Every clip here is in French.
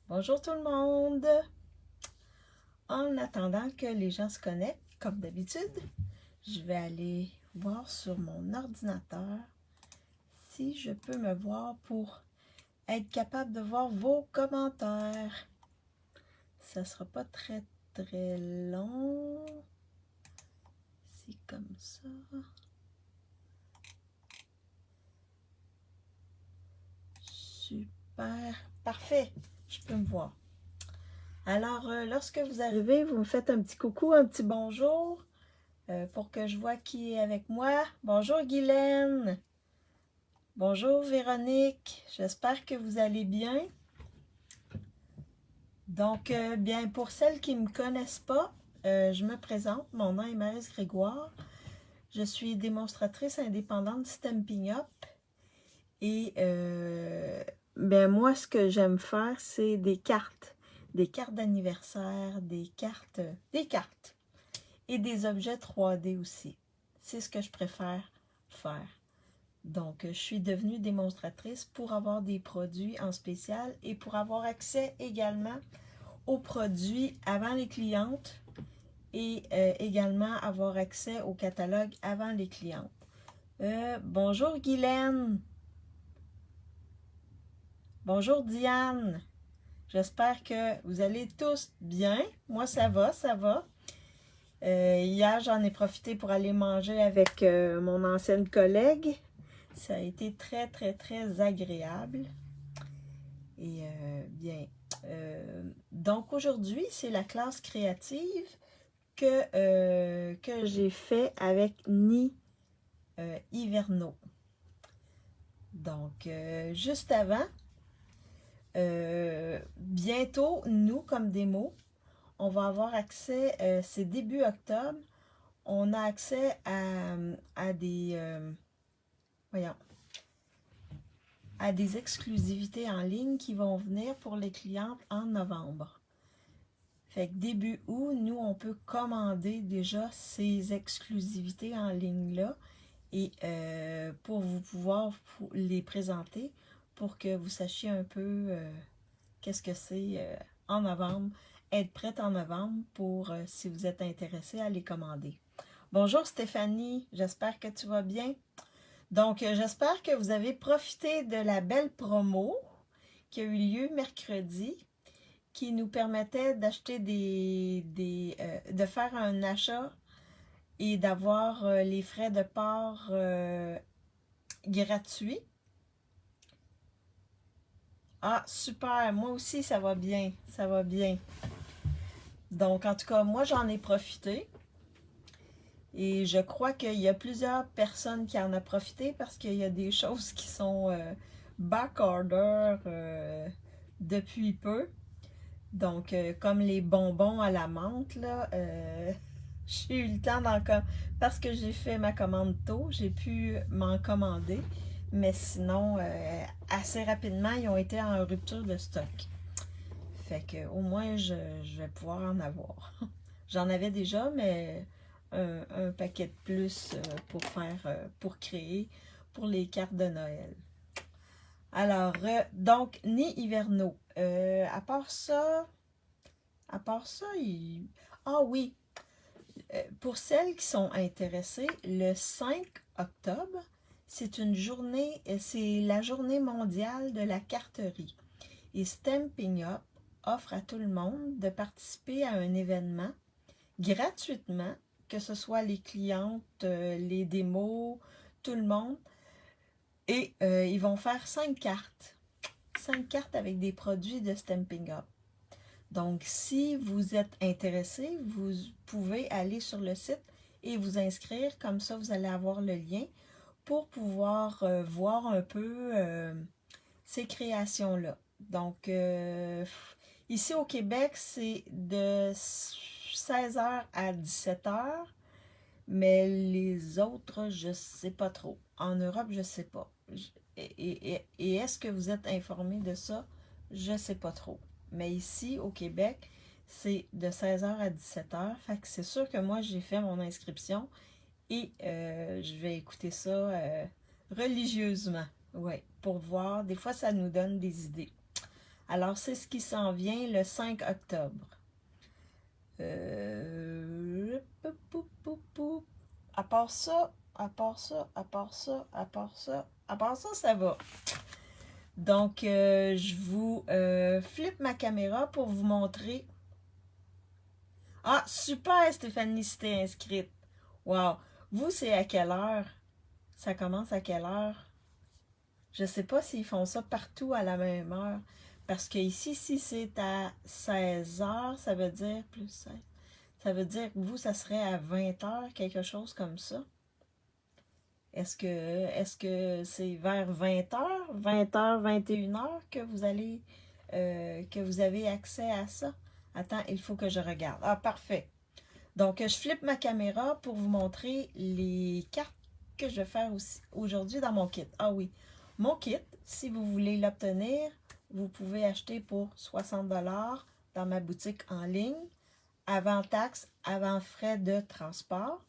Bonjour tout le monde! En attendant que les gens se connectent, comme d'habitude, je vais aller voir sur mon ordinateur si je peux me voir pour être capable de voir vos commentaires. Ça sera pas très long. C'est comme ça. Super, parfait, je peux me voir. Alors, lorsque vous arrivez, vous me faites un petit coucou, un petit bonjour pour que je vois qui est avec moi. Bonjour Guylaine. Bonjour Véronique. J'espère que vous allez bien. Donc, bien, pour celles qui ne me connaissent pas, je me présente. Mon nom est Maryse Grégoire. Je suis démonstratrice indépendante Stampin' Up. Et ben moi, ce que j'aime faire, c'est des cartes d'anniversaire, des cartes et des objets 3D aussi. C'est ce que je préfère faire. Donc, je suis devenue démonstratrice pour avoir des produits en spécial et pour avoir accès également aux produits avant les clientes et également avoir accès au catalogue avant les clientes. Bonjour Guylaine. Bonjour Diane. J'espère que vous allez tous bien. Moi, ça va, ça va. Hier, j'en ai profité pour aller manger avec mon ancienne collègue. Ça a été très agréable. Et bien, donc aujourd'hui, c'est la classe créative que j'ai fait avec Ni Hiverno. Donc, juste avant, bientôt, nous, comme démo, on va avoir accès, c'est début octobre, on a accès à des, voyons, à des exclusivités en ligne qui vont venir pour les clientes en novembre. Fait que début août, nous, on peut commander déjà ces exclusivités en ligne-là et pour vous pouvoir les présenter pour que vous sachiez un peu qu'est-ce que c'est en novembre, être prête en novembre pour si vous êtes intéressé à les commander. Bonjour Stéphanie, j'espère que tu vas bien. Donc, j'espère que vous avez profité de la belle promo qui a eu lieu mercredi, qui nous permettait d'acheter de faire un achat et d'avoir les frais de port gratuits. Ah, super, moi aussi ça va bien, ça va bien. Donc, en tout cas, moi j'en ai profité. Et je crois qu'il y a plusieurs personnes qui en ont profité parce qu'il y a des choses qui sont back-order depuis peu. Donc, comme les bonbons à la menthe, là, j'ai eu le temps parce que j'ai fait ma commande tôt, j'ai pu m'en commander. Mais sinon, assez rapidement, ils ont été en rupture de stock. Fait que au moins, je vais pouvoir en avoir. J'en avais déjà, mais un paquet de plus pour créer pour les cartes de Noël. Alors, donc, Ni Hiverno. À part ça, ah oui, pour celles qui sont intéressées, le 5 octobre, c'est la journée mondiale de la carterie. Et Stampin' Up offre à tout le monde de participer à un événement gratuitement, que ce soit les clientes, les démos, tout le monde. Et ils vont faire 5 cartes. 5 cartes avec des produits de Stampin' Up. Donc, si vous êtes intéressé, vous pouvez aller sur le site et vous inscrire. Comme ça, vous allez avoir le lien pour pouvoir voir un peu ces créations-là. Donc, ici au Québec, c'est de 16h à 17h, mais les autres, je ne sais pas trop. En Europe, je ne sais pas. Et est-ce que vous êtes informé de ça? Je ne sais pas trop. Mais ici, au Québec, c'est de 16h à 17h. Fait que c'est sûr que moi, j'ai fait mon inscription et je vais écouter ça religieusement. Oui, pour voir. Des fois, ça nous donne des idées. Alors, c'est ce qui s'en vient le 5 octobre. À part ça, ça va. Donc, je vous flippe ma caméra pour vous montrer. Ah, super, Stéphanie, si t'es inscrite. Wow. Vous, c'est à quelle heure? Ça commence à quelle heure? Je sais pas s'ils font ça partout à la même heure. Parce que ici, si c'est à 16 heures, ça veut dire plus 16. Ça veut dire que vous, ça serait à 20 heures, quelque chose comme ça. Est-ce que c'est vers 20 heures, 20 heures, 21 heures que vous allez, que vous avez accès à ça? Attends, il faut que je regarde. Ah, parfait. Donc, je flippe ma caméra pour vous montrer les cartes que je vais faire aujourd'hui dans mon kit. Ah oui, mon kit, si vous voulez l'obtenir, vous pouvez acheter pour 60 $ dans ma boutique en ligne, avant taxes, avant frais de transport.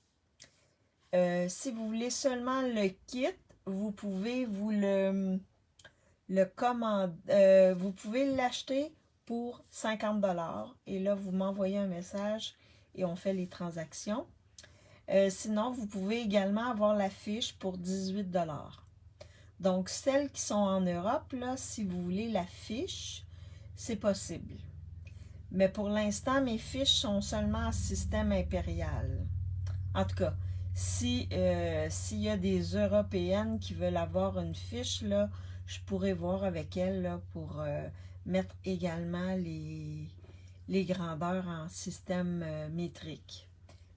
Si vous voulez seulement le kit, vous pouvez vous pouvez l'acheter pour 50 $ et là, vous m'envoyez un message et on fait les transactions. Sinon, vous pouvez également avoir la fiche pour 18 $. Donc, celles qui sont en Europe, là, si vous voulez la fiche, c'est possible. Mais pour l'instant, mes fiches sont seulement en système impérial. En tout cas, s'il y a des Européennes qui veulent avoir une fiche, là, je pourrais voir avec elles là, pour mettre également les grandeurs en système métrique.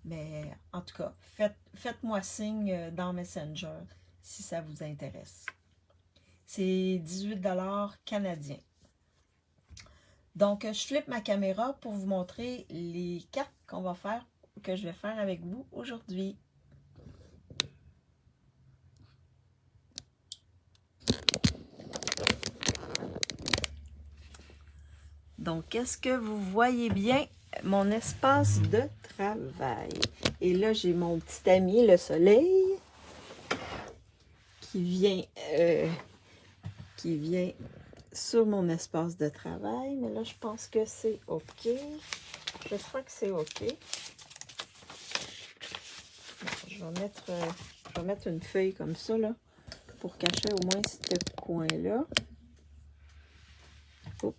Mais en tout cas, faites-moi signe dans Messenger si ça vous intéresse. C'est 18 $ canadiens. Donc, je flippe ma caméra pour vous montrer les cartes que je vais faire avec vous aujourd'hui. Donc, est-ce que vous voyez bien mon espace de travail? Et là, j'ai mon petit ami, le soleil, qui vient sur mon espace de travail. Mais là, je pense que c'est OK. J'espère que c'est OK. Je vais mettre une feuille comme ça, là, pour cacher au moins ce coin-là. Oups.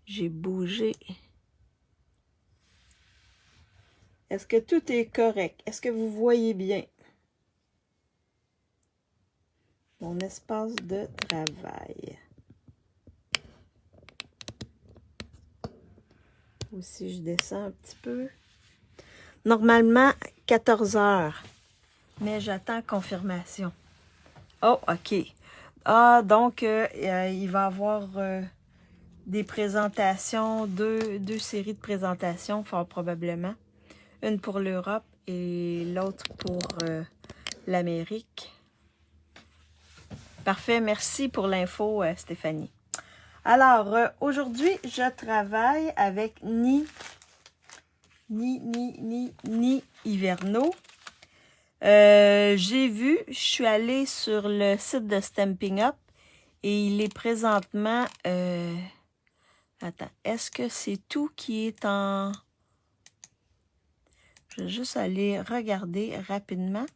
J'ai bougé. Est-ce que tout est correct? Est-ce que vous voyez bien mon espace de travail? Aussi, je descends un petit peu. Normalement, 14 heures. Mais j'attends confirmation. Oh, OK. Ah, donc, il va y avoir des présentations, deux séries de présentations, fort probablement. Une pour l'Europe et l'autre pour l'Amérique. Parfait, merci pour l'info, Stéphanie. Alors, aujourd'hui, je travaille avec Ni Hiverno. Je suis allée sur le site de Stampin' Up et il est présentement... attends, est-ce que c'est tout qui est en... Je vais juste aller regarder rapidement.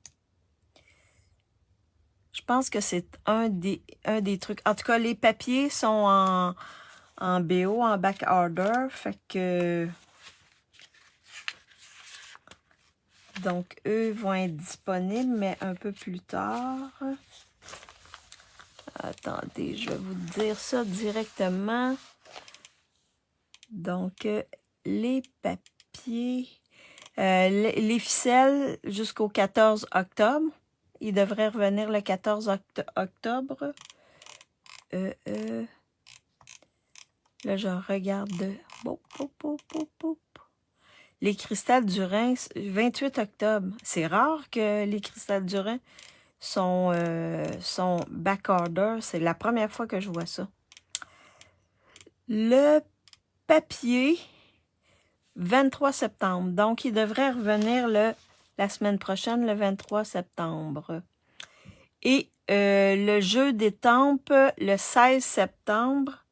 Je pense que c'est un des trucs. En tout cas, les papiers sont en BO, en back order. Fait que... Donc, eux vont être disponibles, mais un peu plus tard. Attendez, je vais vous dire ça directement. Donc, les papiers... les ficelles jusqu'au 14 octobre. Il devrait revenir le 14 octobre. Là, je regarde. Les cristals du Rhin, 28 octobre. C'est rare que les cristals du Rhin sont back order. C'est la première fois que je vois ça. Le papier, 23 septembre. Donc, il devrait revenir la semaine prochaine, le 23 septembre. Et le jeu d'étampes, le 16 septembre,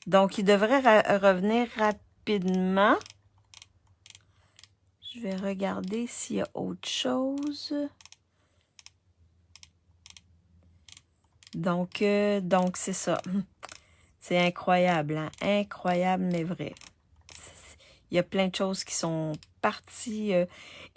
Donc, il devrait revenir rapidement. Je vais regarder s'il y a autre chose. Donc c'est ça. C'est incroyable, hein? Incroyable, mais vrai. Il y a plein de choses qui sont parties.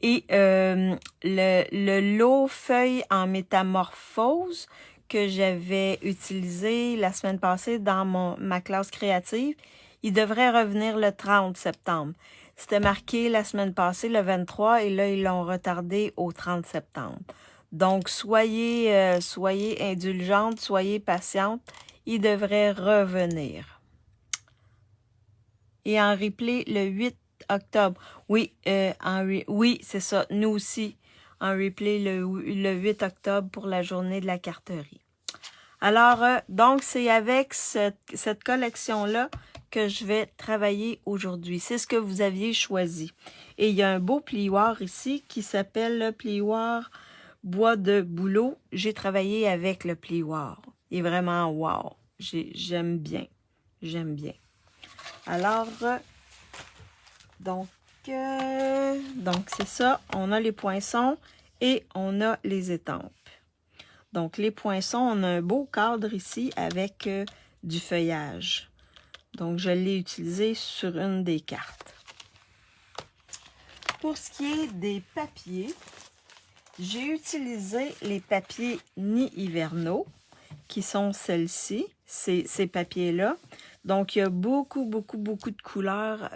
Et le lot feuille en métamorphose que j'avais utilisé la semaine passée dans ma classe créative, il devrait revenir le 30 septembre. C'était marqué la semaine passée, le 23, et là, ils l'ont retardé au 30 septembre. Donc, soyez indulgente, soyez patiente, il devrait revenir. Et en replay, le 8 octobre. Oui, oui, c'est ça, nous aussi, en replay le 8 octobre pour la journée de la carterie. Alors, donc, c'est avec cette collection-là que je vais travailler aujourd'hui. C'est ce que vous aviez choisi. Et il y a un beau plioir ici qui s'appelle le plioir bois de bouleau. J'ai travaillé avec le plioir. Il est vraiment wow. J'aime bien. J'aime bien. Alors, donc c'est ça. On a les poinçons et on a les étampes. Donc, les poinçons, on a un beau cadre ici avec du feuillage. Donc, je l'ai utilisé sur une des cartes. Pour ce qui est des papiers, j'ai utilisé les papiers Nid-Hivernaux, qui sont celles-ci, ces papiers-là. Donc, il y a beaucoup de couleurs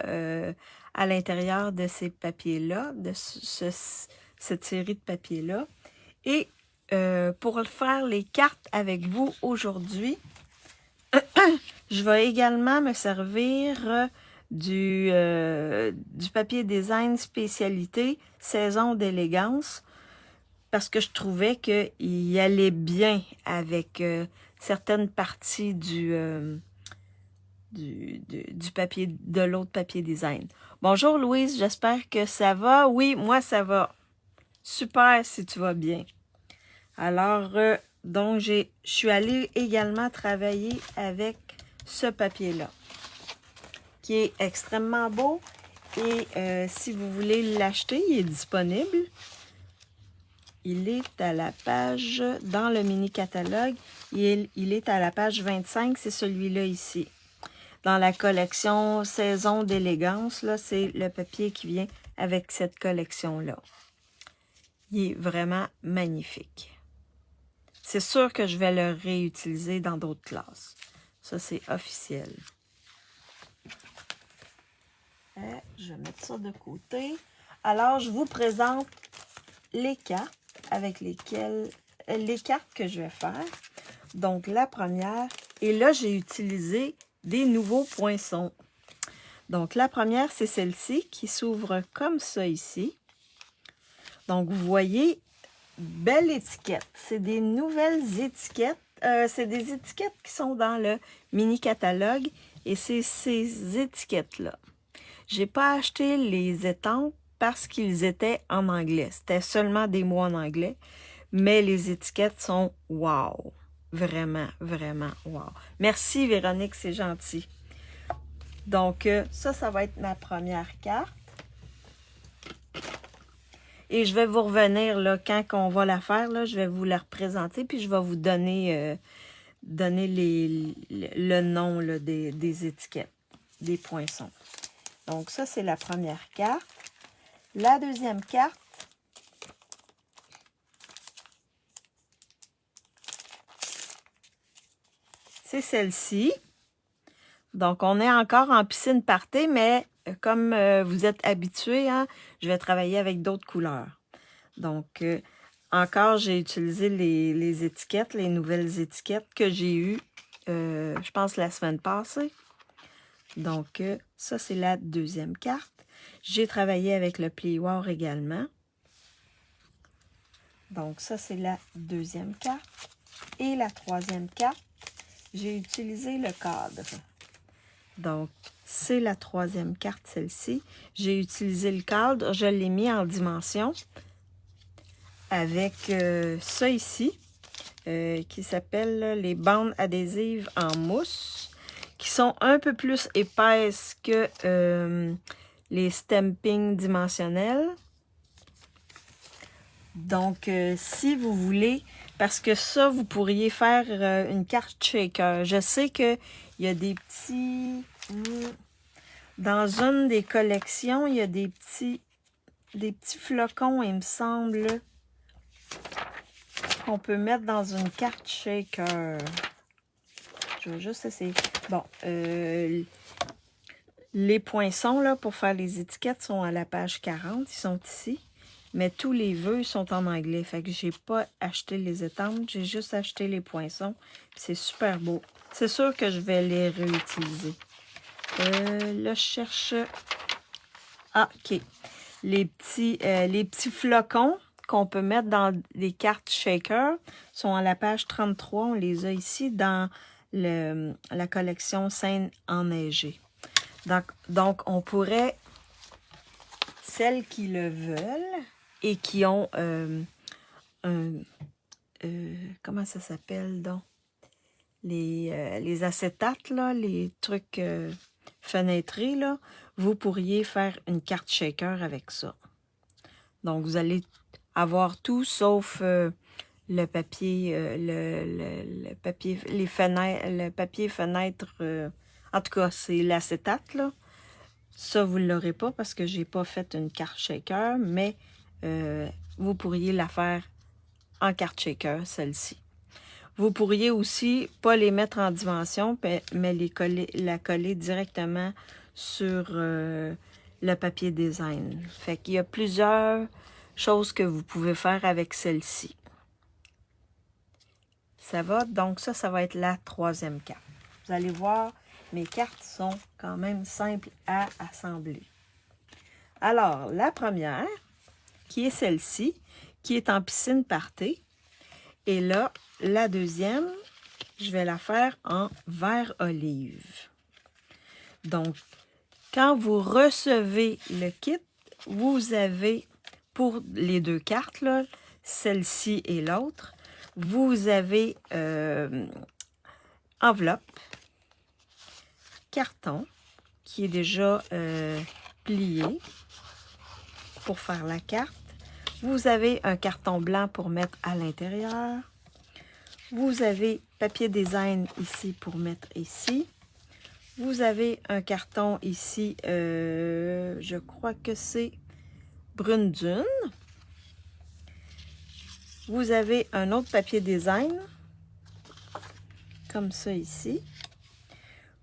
à l'intérieur de ces papiers-là, de cette série de papiers-là. Et pour faire les cartes avec vous aujourd'hui, je vais également me servir du papier design spécialité saison d'élégance parce que je trouvais qu'il allait bien avec certaines parties du papier, de l'autre papier design. Bonjour Louise, j'espère que ça va. Oui, moi ça va. Super si tu vas bien. Alors, donc, je suis allée également travailler avec ce papier-là, qui est extrêmement beau. Et si vous voulez l'acheter, il est disponible. Il est à la page, dans le mini-catalogue, il est à la page 25, c'est celui-là ici. Dans la collection Saison d'élégance, là, c'est le papier qui vient avec cette collection-là. Il est vraiment magnifique. C'est sûr que je vais le réutiliser dans d'autres classes. Ça, c'est officiel. Je vais mettre ça de côté. Alors, je vous présente les cartes avec lesquelles les cartes que je vais faire. Donc, la première, et là, j'ai utilisé des nouveaux poinçons. Donc, la première, c'est celle-ci qui s'ouvre comme ça ici. Donc, vous voyez, belle étiquette. C'est des nouvelles étiquettes. C'est des étiquettes qui sont dans le mini-catalogue et c'est ces étiquettes-là. J'ai pas acheté les étampes parce qu'ils étaient en anglais. C'était seulement des mots en anglais, mais les étiquettes sont wow. Vraiment, vraiment wow. Merci Véronique, c'est gentil. Donc, ça va être ma première carte. Et je vais vous revenir, là, quand on va la faire, là, je vais vous la représenter, puis je vais vous donner, le nom là, des étiquettes, des poinçons. Donc, ça, c'est la première carte. La deuxième carte, c'est celle-ci. Donc, on est encore en piscine party, mais comme vous êtes habitués, hein, je vais travailler avec d'autres couleurs. Donc, encore, j'ai utilisé les étiquettes, les nouvelles étiquettes que j'ai eues, je pense, la semaine passée. Donc, ça, c'est la deuxième carte. J'ai travaillé avec le plioir également. Donc, ça, c'est la deuxième carte. Et la troisième carte, j'ai utilisé le cadre. Donc, c'est la troisième carte, celle-ci. J'ai utilisé le cadre, je l'ai mis en dimension avec ça ici, qui s'appelle les bandes adhésives en mousse, qui sont un peu plus épaisses que les stampings dimensionnels. Donc, si vous voulez, parce que ça, vous pourriez faire une carte shaker. Je sais qu'il y a des petits... dans une des collections, il y a des petits flocons, il me semble, qu'on peut mettre dans une carte shaker. Je vais juste essayer. Bon, les poinçons, là, pour faire les étiquettes, sont à la page 40. Ils sont ici. Mais tous les vœux sont en anglais. Fait que j'ai pas acheté les étampes. J'ai juste acheté les poinçons. C'est super beau. C'est sûr que je vais les réutiliser. Là, je cherche... Ah, OK. Les petits flocons qu'on peut mettre dans les cartes shaker sont à la page 33. On les a ici dans la collection Scènes enneigées. Donc, on pourrait, celles qui le veulent et qui ont comment ça s'appelle donc? Les acétates, là, les trucs fenêtrés, là, vous pourriez faire une carte shaker avec ça. Donc, vous allez avoir tout sauf le papier, le papier, les fenêtres, le papier fenêtre. En tout cas, c'est l'acétate, là. Ça, vous ne l'aurez pas parce que j'ai pas fait une carte shaker, mais vous pourriez la faire en carte shaker, celle-ci. Vous pourriez aussi pas les mettre en dimension, mais la coller directement sur le papier design. Fait qu'il y a plusieurs choses que vous pouvez faire avec celle-ci. Ça va? Donc ça va être la troisième carte. Vous allez voir, mes cartes sont quand même simples à assembler. Alors, la première, qui est celle-ci, qui est en piscine party. Et là, la deuxième, je vais la faire en vert olive. Donc, quand vous recevez le kit, vous avez, pour les deux cartes, là, celle-ci et l'autre, vous avez enveloppe, carton, qui est déjà plié pour faire la carte. Vous avez un carton blanc pour mettre à l'intérieur. Vous avez papier design ici pour mettre ici. Vous avez un carton ici, je crois que c'est brune dune. Vous avez un autre papier design, comme ça ici.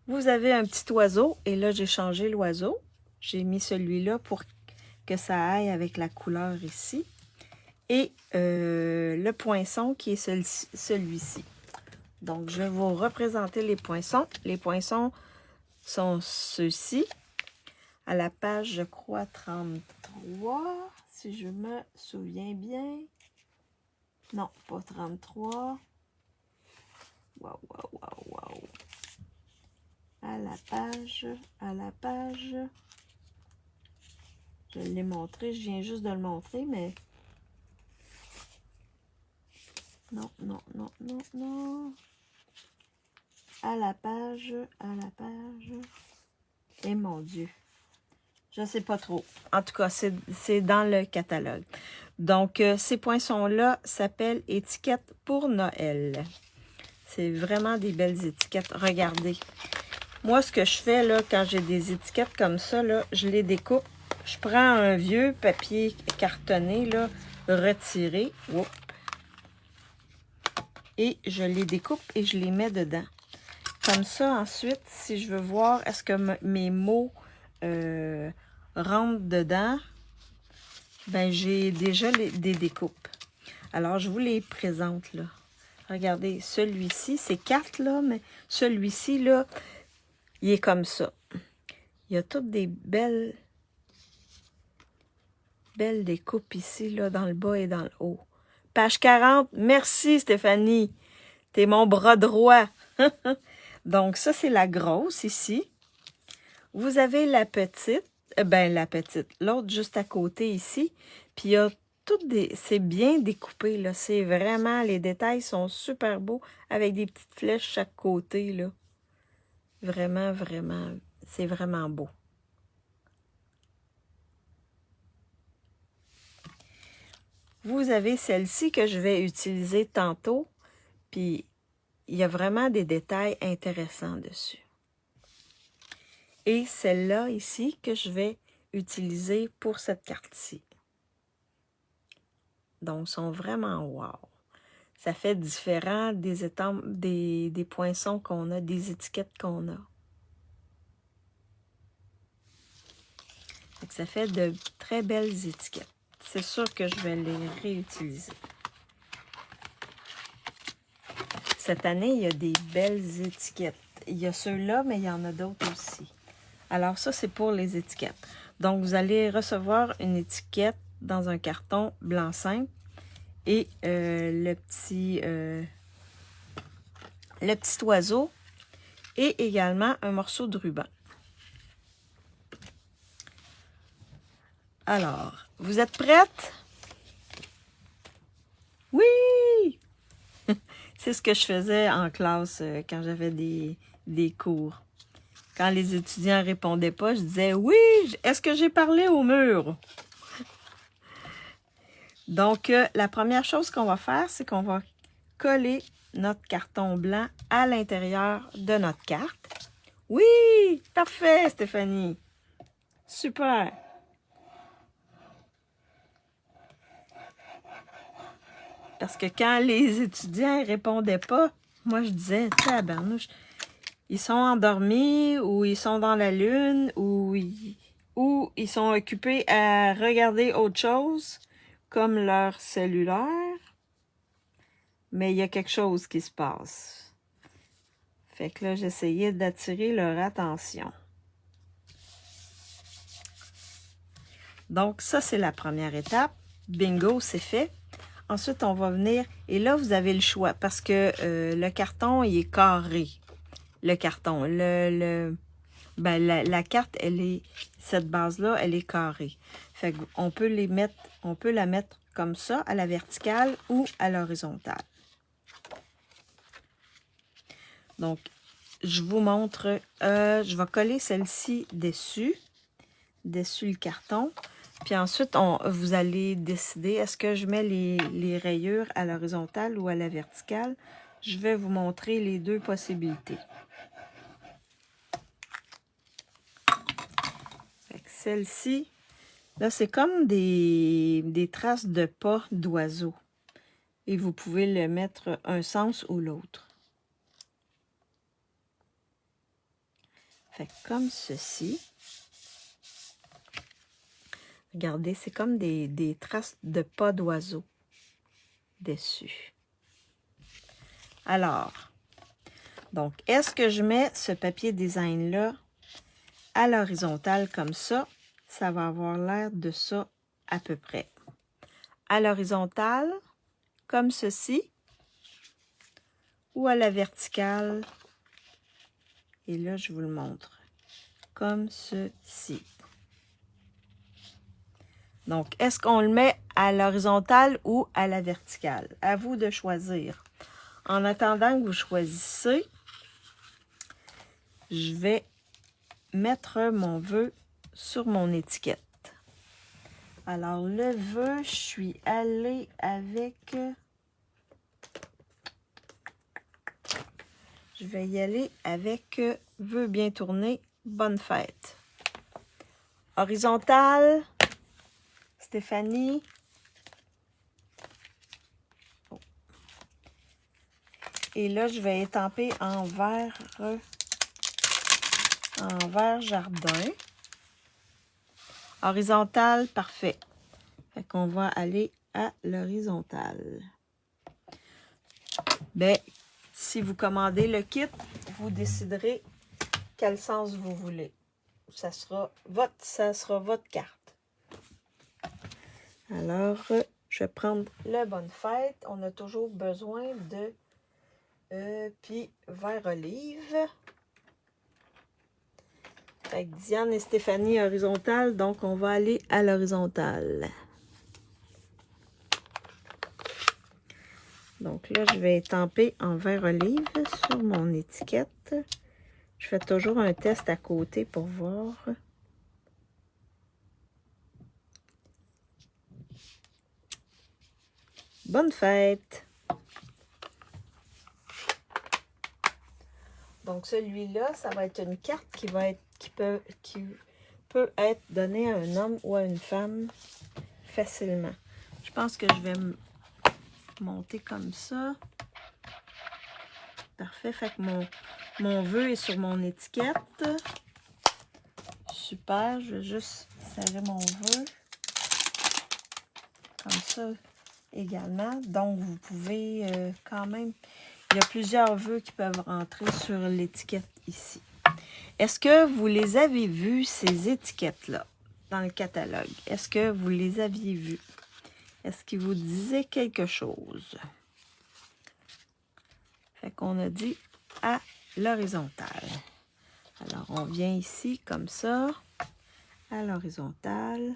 Vous avez un petit oiseau, et là j'ai changé l'oiseau. J'ai mis celui-là pour que ça aille avec la couleur ici. Et le poinçon qui est celui-ci. Donc, je vais vous représenter les poinçons. Les poinçons sont ceux-ci. À la page, je crois, 33, si je me souviens bien. Non, pas 33. Waouh, waouh, waouh, waouh. À la page. Je l'ai montré, je viens juste de le montrer, mais... Non, non, non, non, non. À la page. Et mon Dieu. Je ne sais pas trop. En tout cas, c'est dans le catalogue. Donc, ces poinçons-là s'appellent étiquettes pour Noël. C'est vraiment des belles étiquettes. Regardez. Moi, ce que je fais, là, quand j'ai des étiquettes comme ça, là, je les découpe. Je prends un vieux papier cartonné, là, retiré. Oups. Et je les découpe et je les mets dedans. Comme ça, ensuite, si je veux voir, est-ce que mes mots rentrent dedans, ben j'ai déjà des découpes. Alors, je vous les présente, là. Regardez, celui-ci, c'est 4, là, mais celui-ci, là, il est comme ça. Il y a toutes des belles découpes ici, là, dans le bas et dans le haut. Page 40, merci Stéphanie. T'es mon bras droit. Donc, ça, c'est la grosse ici. Vous avez la petite. L'autre juste à côté ici. Puis, il y a toutes des... C'est bien découpé, là. C'est vraiment... Les détails sont super beaux avec des petites flèches chaque côté, là. Vraiment, vraiment, c'est vraiment beau. Vous avez celle-ci que je vais utiliser tantôt, puis il y a vraiment des détails intéressants dessus. Et celle-là ici que je vais utiliser pour cette carte-ci. Donc, sont vraiment wow. Ça fait différent des étampes, des poinçons qu'on a, des étiquettes qu'on a. Ça fait de très belles étiquettes. C'est sûr que je vais les réutiliser. Cette année, il y a des belles étiquettes. Il y a ceux-là, mais il y en a d'autres aussi. Alors ça, c'est pour les étiquettes. Donc, vous allez recevoir une étiquette dans un carton blanc simple et le petit oiseau et également un morceau de ruban. Alors, vous êtes prêtes? Oui! C'est ce que je faisais en classe quand j'avais des cours. Quand les étudiants répondaient pas, je disais « Oui, est-ce que j'ai parlé au mur? » Donc, la première chose qu'on va faire, c'est qu'on va coller notre carton blanc à l'intérieur de notre carte. Oui! Parfait, Stéphanie! Super! Parce que quand les étudiants ne répondaient pas, moi je disais, tabarnouche, ils sont endormis ou ils sont dans la lune ou ils sont occupés à regarder autre chose comme leur cellulaire. Mais il y a quelque chose qui se passe. Fait que là, j'essayais d'attirer leur attention. Donc ça, c'est la première étape. Bingo, c'est fait. Ensuite, on va venir, et là, vous avez le choix, parce que le carton, il est carré. Le carton, la carte, cette base-là, elle est carrée. Fait qu'on peut on peut la mettre comme ça, à la verticale ou à l'horizontale. Donc, je vous montre, je vais coller celle-ci dessus le carton. Puis ensuite, vous allez décider, est-ce que je mets les rayures à l'horizontale ou à la verticale? Je vais vous montrer les deux possibilités. Celle-ci, là, c'est comme des traces de pas d'oiseaux. Et vous pouvez le mettre un sens ou l'autre. Fait comme ceci. Regardez, c'est comme des traces de pas d'oiseaux dessus. Alors, donc, est-ce que je mets ce papier design-là à l'horizontale comme ça? Ça va avoir l'air de ça à peu près. À l'horizontale, comme ceci, ou à la verticale. Et là, je vous le montre. Comme ceci. Donc, est-ce qu'on le met à l'horizontale ou à la verticale? À vous de choisir. En attendant que vous choisissez, je vais mettre mon vœu sur mon étiquette. Alors, le vœu, je suis allée avec... Je vais y aller avec vœu bien tourné, bonne fête. Horizontale, Stéphanie. Oh. Et là, je vais étamper en vert jardin. Horizontale, parfait. Fait qu'on va aller à l'horizontale. Ben, si vous commandez le kit, vous déciderez quel sens vous voulez. Ça sera votre carte. Alors, je vais prendre le bonne fête. On a toujours besoin de puis vert olive. Fait que Diane et Stéphanie horizontale, donc on va aller à l'horizontale. Donc là, je vais étamper en vert olive sur mon étiquette. Je fais toujours un test à côté pour voir. Bonne fête! Donc celui-là, ça va être une carte qui peut être donnée à un homme ou à une femme facilement. Je pense que je vais monter comme ça. Parfait. Fait que mon vœu est sur mon étiquette. Super. Je vais juste serrer mon vœu. Comme ça également. Donc, vous pouvez quand même... Il y a plusieurs vœux qui peuvent rentrer sur l'étiquette ici. Est-ce que vous les avez vus, ces étiquettes-là, dans le catalogue? Est-ce que vous les aviez vues? Est-ce qu'ils vous disaient quelque chose? Fait qu'on a dit à l'horizontale. Alors, on vient ici, comme ça, à l'horizontale.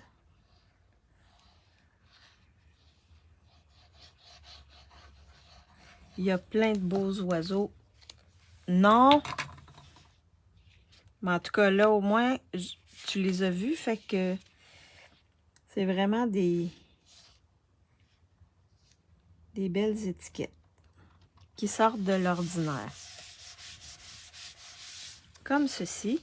Il y a plein de beaux oiseaux. Non! Mais en tout cas, là, au moins, tu les as vus. Fait que c'est vraiment des belles étiquettes qui sortent de l'ordinaire. Comme ceci.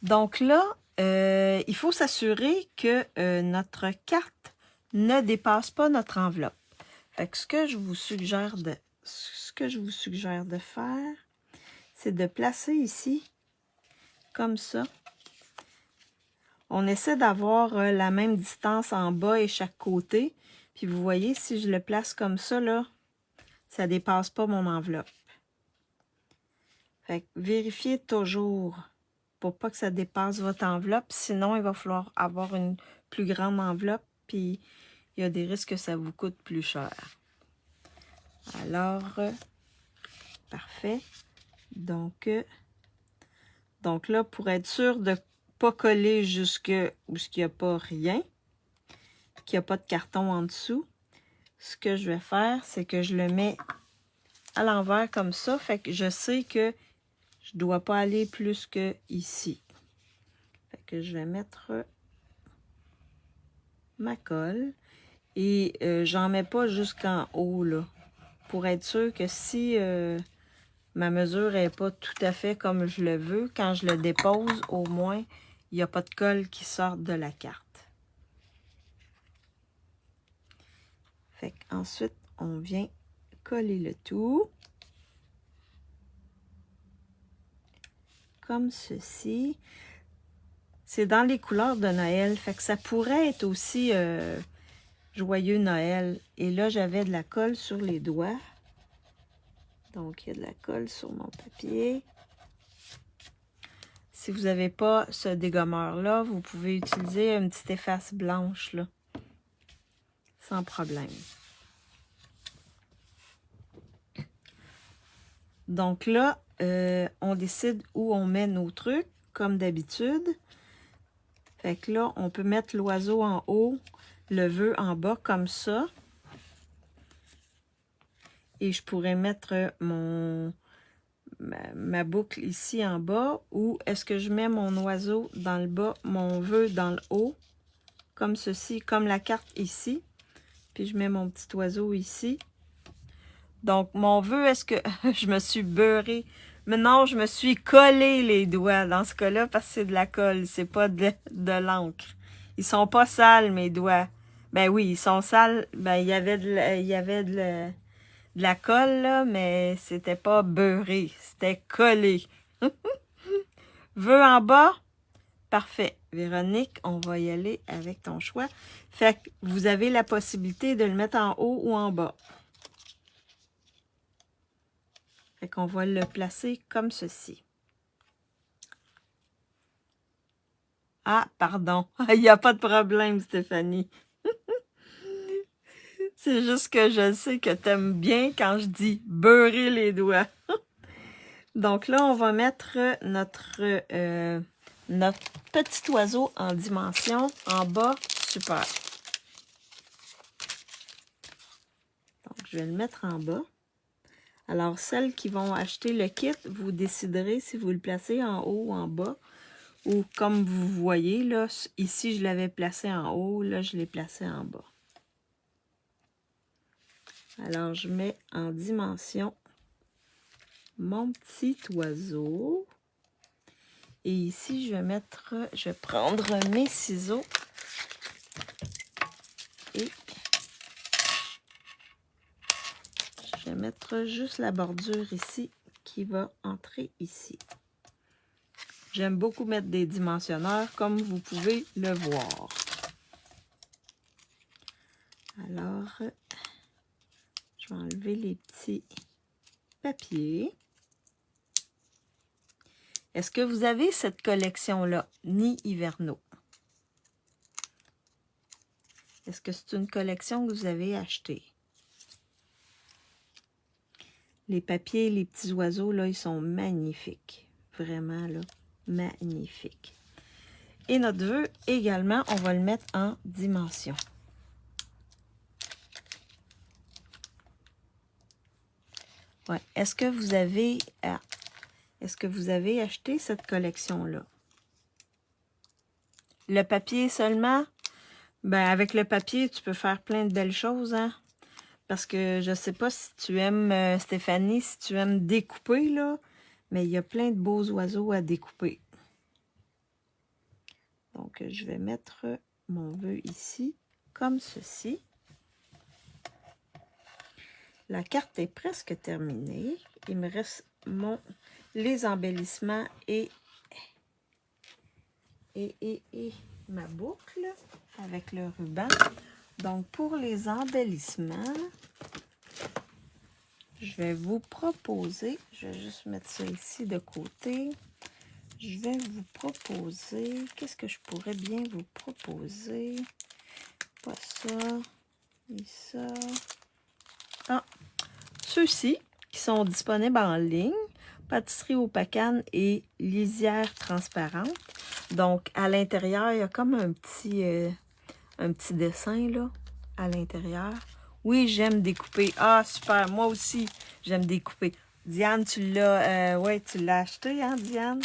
Donc là, il faut s'assurer que notre carte ne dépasse pas notre enveloppe. Fait que ce que je vous suggère de faire, c'est de placer ici, comme ça. On essaie d'avoir la même distance en bas et chaque côté. Puis vous voyez, si je le place comme ça, là, ça ne dépasse pas mon enveloppe. Fait que vérifiez toujours pour pas que ça dépasse votre enveloppe. Sinon, il va falloir avoir une plus grande enveloppe. Puis il y a des risques que ça vous coûte plus cher. Alors, parfait. Donc là, pour être sûr de ne pas coller jusque où il n'y a pas rien, qu'il n'y a pas de carton en dessous, ce que je vais faire, c'est que je le mets à l'envers comme ça. Fait que je sais que je ne dois pas aller plus que ici. Fait que je vais mettre ma colle. Et j'en mets pas jusqu'en haut, là. Pour être sûr que si ma mesure n'est pas tout à fait comme je le veux, quand je le dépose, au moins, il n'y a pas de colle qui sort de la carte. Fait qu'ensuite, on vient coller le tout. Comme ceci. C'est dans les couleurs de Noël. Fait que ça pourrait être aussi Joyeux Noël. Et là, j'avais de la colle sur les doigts. Donc, il y a de la colle sur mon papier. Si vous n'avez pas ce dégommeur-là, vous pouvez utiliser une petite efface blanche, là. Sans problème. Donc là, on décide où on met nos trucs, comme d'habitude. Fait que là, on peut mettre l'oiseau en haut, le vœu en bas, comme ça. Et je pourrais mettre ma boucle ici en bas, ou est-ce que je mets mon oiseau dans le bas, mon vœu dans le haut, comme ceci, comme la carte ici. Puis je mets mon petit oiseau ici. Donc, mon vœu, est-ce que je me suis beurrée? Mais non, je me suis collé les doigts dans ce cas-là parce que c'est de la colle, c'est pas de l'encre. Ils sont pas sales, mes doigts. Ben oui, ils sont sales. Ben, il y avait de la colle, là, mais c'était pas beurré, c'était collé. Vœu en bas? Parfait. Véronique, on va y aller avec ton choix. Fait que vous avez la possibilité de le mettre en haut ou en bas. Fait qu'on va le placer comme ceci. Ah, pardon. Il n'y a pas de problème, Stéphanie. C'est juste que je sais que tu aimes bien quand je dis beurrer les doigts. Donc là, on va mettre notre petit oiseau en dimension en bas. Super. Donc, je vais le mettre en bas. Alors, celles qui vont acheter le kit, vous déciderez si vous le placez en haut ou en bas. Ou comme vous voyez, là, ici, je l'avais placé en haut, là, je l'ai placé en bas. Alors, je mets en dimension mon petit oiseau. Et ici, je vais prendre mes ciseaux. Et je vais mettre juste la bordure ici qui va entrer ici. J'aime beaucoup mettre des dimensionneurs comme vous pouvez le voir. Alors, je vais enlever les petits papiers. Est-ce que vous avez cette collection-là, Nid hivernaux? Est-ce que c'est une collection que vous avez achetée? Les papiers, les petits oiseaux, là, ils sont magnifiques. Vraiment, là, magnifiques. Et notre vœu, également, on va le mettre en dimension. Ouais. Est-ce que vous avez acheté cette collection-là? Le papier seulement? Ben, avec le papier, tu peux faire plein de belles choses, hein? Parce que je sais pas si tu aimes, Stéphanie, si tu aimes découper, là, mais il y a plein de beaux oiseaux à découper. Donc, je vais mettre mon vœu ici, comme ceci. La carte est presque terminée. Il me reste les embellissements et ma boucle avec le ruban. Donc, pour les embellissements, je vais vous proposer, je vais juste mettre ça ici de côté. Je vais vous proposer, qu'est-ce que je pourrais bien vous proposer? Pas ça, et ça. Ah, ceux-ci qui sont disponibles en ligne, pâtisserie au pacane et lisière transparente. Donc, à l'intérieur, il y a comme un petit dessin, là, à l'intérieur. Oui, j'aime découper. Ah, super, moi aussi, j'aime découper. Diane, tu l'as acheté, hein, Diane?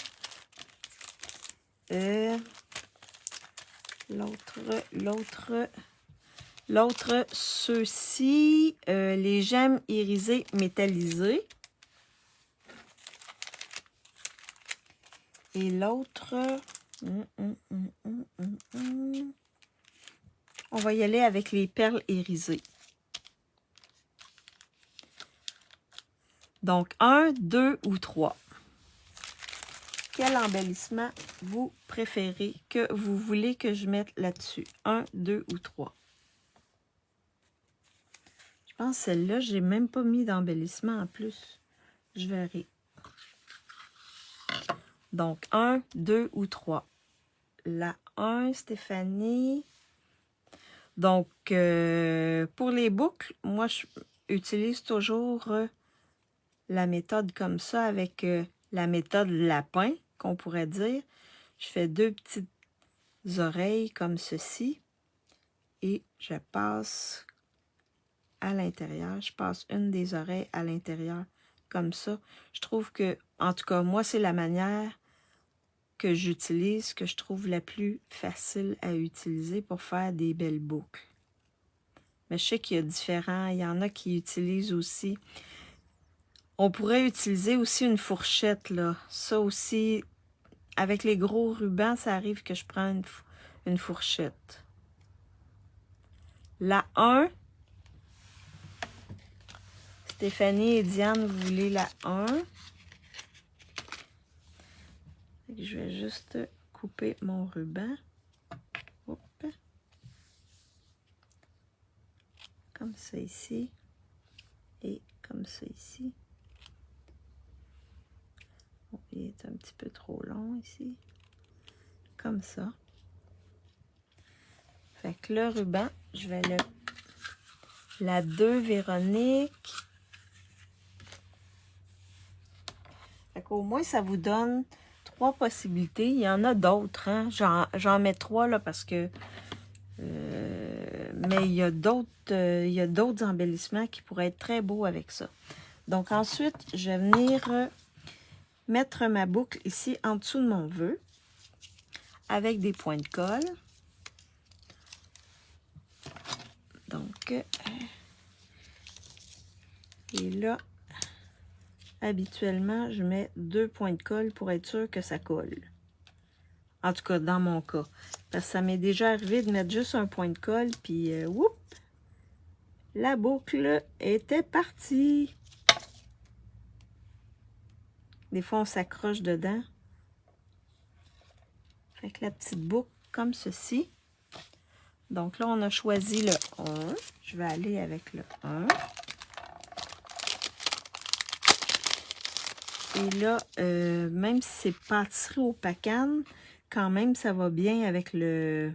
L'autre, ceux-ci, les gemmes irisées métallisées. Et l'autre, on va y aller avec les perles irisées. Donc, 1, 2 ou 3. Quel embellissement vous préférez, que vous voulez que je mette là-dessus? 1, 2 ou 3. Je pense que celle-là, j'ai même pas mis d'embellissement en plus. Je verrai. Donc, 1, 2 ou 3. La 1, Stéphanie. Donc, pour les boucles, moi, je utilise toujours la méthode comme ça avec la méthode lapin, qu'on pourrait dire. Je fais 2 petites oreilles comme ceci et je passe à l'intérieur. Je passe une des oreilles à l'intérieur comme ça. Je trouve que, en tout cas, moi, c'est la manière que j'utilise, que je trouve la plus facile à utiliser pour faire des belles boucles. Mais je sais qu'il y a différents, il y en a qui utilisent aussi. On pourrait utiliser aussi une fourchette, là. Ça aussi, avec les gros rubans, ça arrive que je prends une fourchette. La 1, Stéphanie et Diane, vous voulez la 1. Je vais juste couper mon ruban. Hop. Comme ça ici. Et comme ça ici. Bon, il est un petit peu trop long ici. Comme ça. Fait que le ruban, je vais la 2 Véronique. Fait qu'au moins, ça vous donne 3 possibilités. Il y en a d'autres, hein. J'en mets 3 là parce que... mais il y a d'autres embellissements qui pourraient être très beaux avec ça. Donc ensuite, je vais venir mettre ma boucle ici en dessous de mon vœu avec des points de colle. Donc, et là, habituellement, je mets 2 points de colle pour être sûr que ça colle. En tout cas, dans mon cas. Parce que ça m'est déjà arrivé de mettre juste un point de colle, puis whoop, la boucle était partie. Des fois, on s'accroche dedans. Fait que la petite boucle comme ceci. Donc là, on a choisi le 1. Je vais aller avec le 1. Et là, même si c'est pâtisserie au pacane, quand même, ça va bien avec le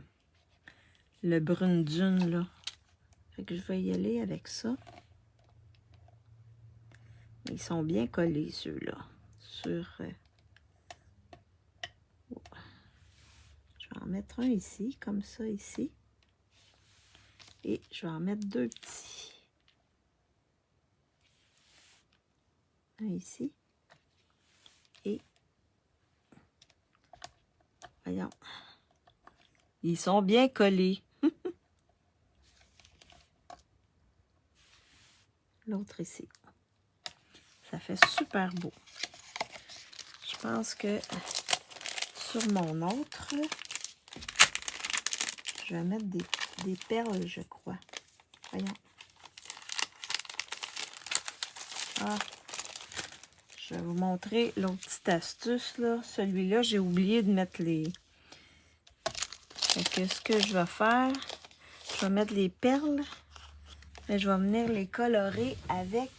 brune dune, là. Fait que je vais y aller avec ça. Ils sont bien collés, ceux-là. Sur... je vais en mettre un ici, comme ça, ici. Et je vais en mettre 2 petits. Un ici. Et... voyons. Ils sont bien collés. L'autre ici. Ça fait super beau. Je pense que sur mon autre, je vais mettre des perles, je crois. Voyons. Ah, je vais vous montrer l'autre petite astuce, là. Celui-là, j'ai oublié de mettre les... Fait que ce que je vais faire, je vais mettre les perles, et je vais venir les colorer avec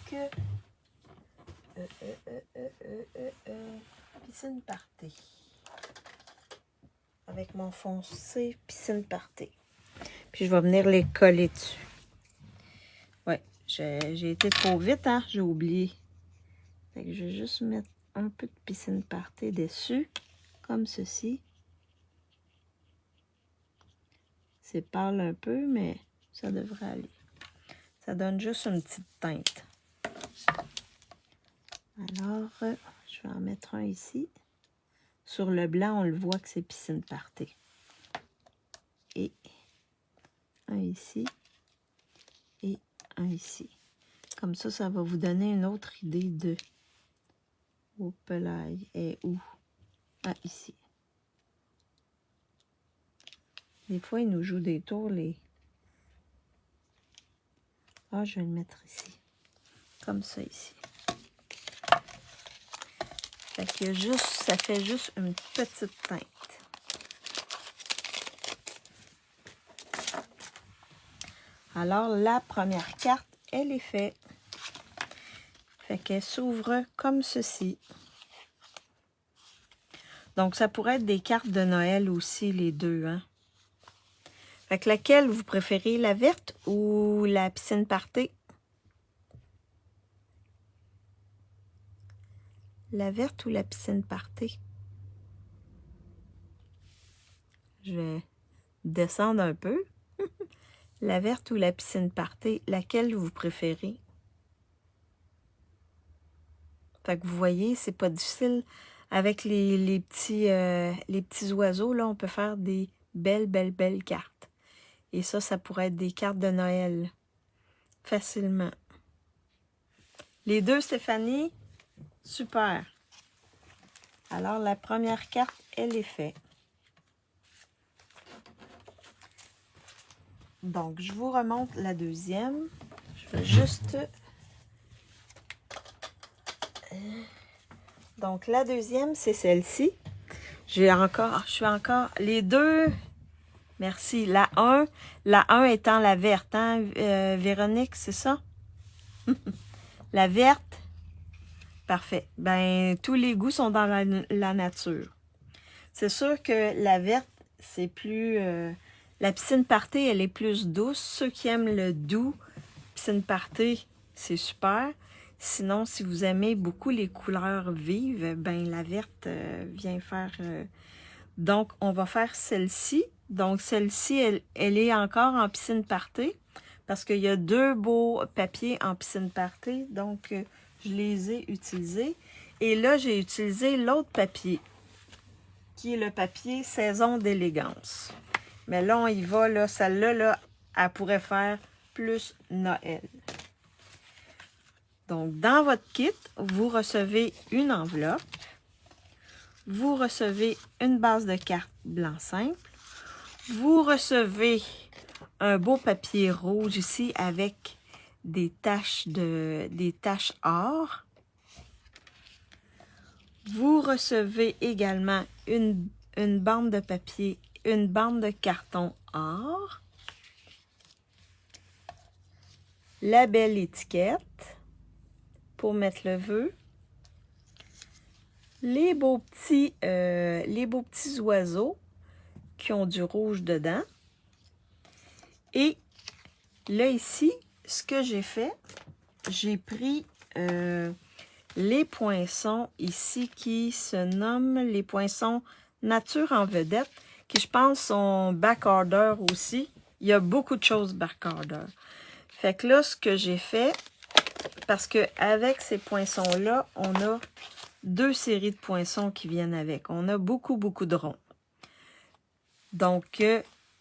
piscine party. Avec mon foncé piscine party. Puis je vais venir les coller dessus. Ouais, j'ai été trop vite, hein, j'ai oublié. Fait que je vais juste mettre un peu de piscine party dessus, comme ceci. C'est pâle un peu, mais ça devrait aller. Ça donne juste une petite teinte. Alors, je vais en mettre un ici. Sur le blanc, on le voit que c'est piscine party. Et un ici. Et un ici. Comme ça, ça va vous donner une autre idée de... Oups là, et où? Ah, ici. Des fois, ils nous jouent des tours, les... Ah, je vais le mettre ici. Comme ça, ici. Fait que juste, ça fait juste une petite teinte. Alors, la première carte, elle est faite. Fait qu'elle s'ouvre comme ceci. Donc, ça pourrait être des cartes de Noël aussi, les deux, hein. Fait que laquelle vous préférez, la verte ou la piscine party? La verte ou la piscine party? Je vais descendre un peu. La verte ou la piscine party, laquelle vous préférez? Fait que vous voyez, c'est pas difficile. Avec les petits oiseaux, là, on peut faire des belles cartes. Et ça pourrait être des cartes de Noël. Facilement. Les deux, Stéphanie, super. Alors, la première carte, elle est faite. Donc, je vous remonte la deuxième. Je vais juste... Donc, la deuxième, c'est celle-ci. Je suis encore... Les deux... Merci. La 1 étant la verte, hein, Véronique, c'est ça? La verte. Parfait. Ben, tous les goûts sont dans la nature. C'est sûr que la verte, c'est plus... la piscine party, elle est plus douce. Ceux qui aiment le doux, piscine party, c'est super. Sinon, si vous aimez beaucoup les couleurs vives, ben la verte vient faire... Donc, on va faire celle-ci. Donc, celle-ci, elle est encore en piscine party parce qu'il y a deux beaux papiers en piscine party. Donc, je les ai utilisés. Et là, j'ai utilisé l'autre papier, qui est le papier Saison d'élégance. Mais là, on y va, là, celle-là, là, elle pourrait faire plus Noël. Donc, dans votre kit, vous recevez une enveloppe. Vous recevez une base de cartes blanc simple. Vous recevez un beau papier rouge ici avec des taches or. Vous recevez également une bande de papier, une bande de carton or. La belle étiquette pour mettre le vœu. Les beaux petits oiseaux qui ont du rouge dedans. Et là, ici, ce que j'ai fait, j'ai pris les poinçons ici qui se nomment les poinçons nature en vedette, qui je pense sont backorder aussi. Il y a beaucoup de choses backorder. Fait que là, ce que j'ai fait, parce qu'avec ces poinçons-là, on a 2 séries de poinçons qui viennent avec. On a beaucoup de ronds. Donc,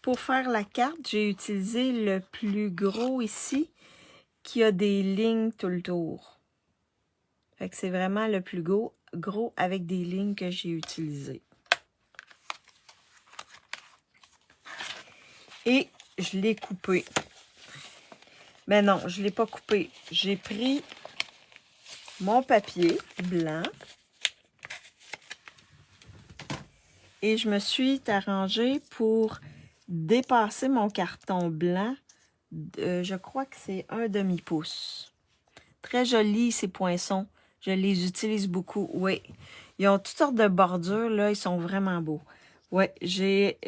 pour faire la carte, j'ai utilisé le plus gros ici, qui a des lignes tout le tour. Fait que c'est vraiment le plus gros avec des lignes que j'ai utilisé. Et je l'ai coupé. Mais non, je ne l'ai pas coupé. J'ai pris mon papier blanc et je me suis arrangée pour dépasser mon carton blanc. Je crois que c'est 1 demi-pouce. Très joli ces poinçons. Je les utilise beaucoup. Oui, ils ont toutes sortes de bordures, là. Ils sont vraiment beaux. Oui, j'ai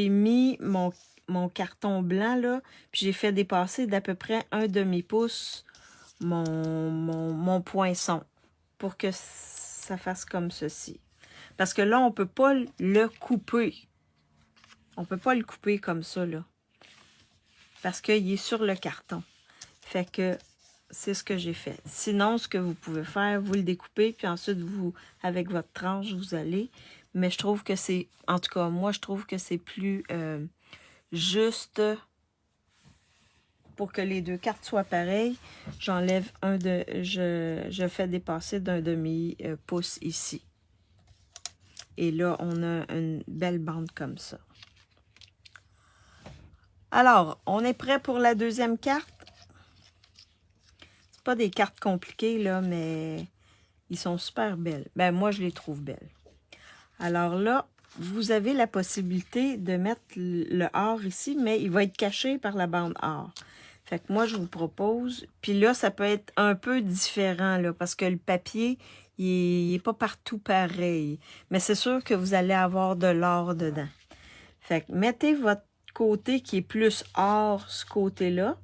mis mon carton blanc, là, puis j'ai fait dépasser d'à peu près 1 demi-pouce mon poinçon pour que ça fasse comme ceci. Parce que là, on ne peut pas le couper. On ne peut pas le couper comme ça, là. Parce qu'il est sur le carton. Fait que c'est ce que j'ai fait. Sinon, ce que vous pouvez faire, vous le découpez, puis ensuite, vous, avec votre tranche, vous allez. Mais je trouve que c'est, en tout cas, moi, je trouve que c'est plus juste pour que les 2 cartes soient pareilles. J'enlève je fais dépasser d'1 demi-pouce ici. Et là, on a une belle bande comme ça. Alors, on est prêt pour la deuxième carte. C'est pas des cartes compliquées, là, mais ils sont super belles. Ben, moi, je les trouve belles. Alors là, vous avez la possibilité de mettre le or ici, mais il va être caché par la bande or. Fait que moi, je vous propose... Puis là, ça peut être un peu différent, là, parce que le papier, il n'est pas partout pareil. Mais c'est sûr que vous allez avoir de l'or dedans. Fait que mettez votre côté qui est plus or, ce côté-là,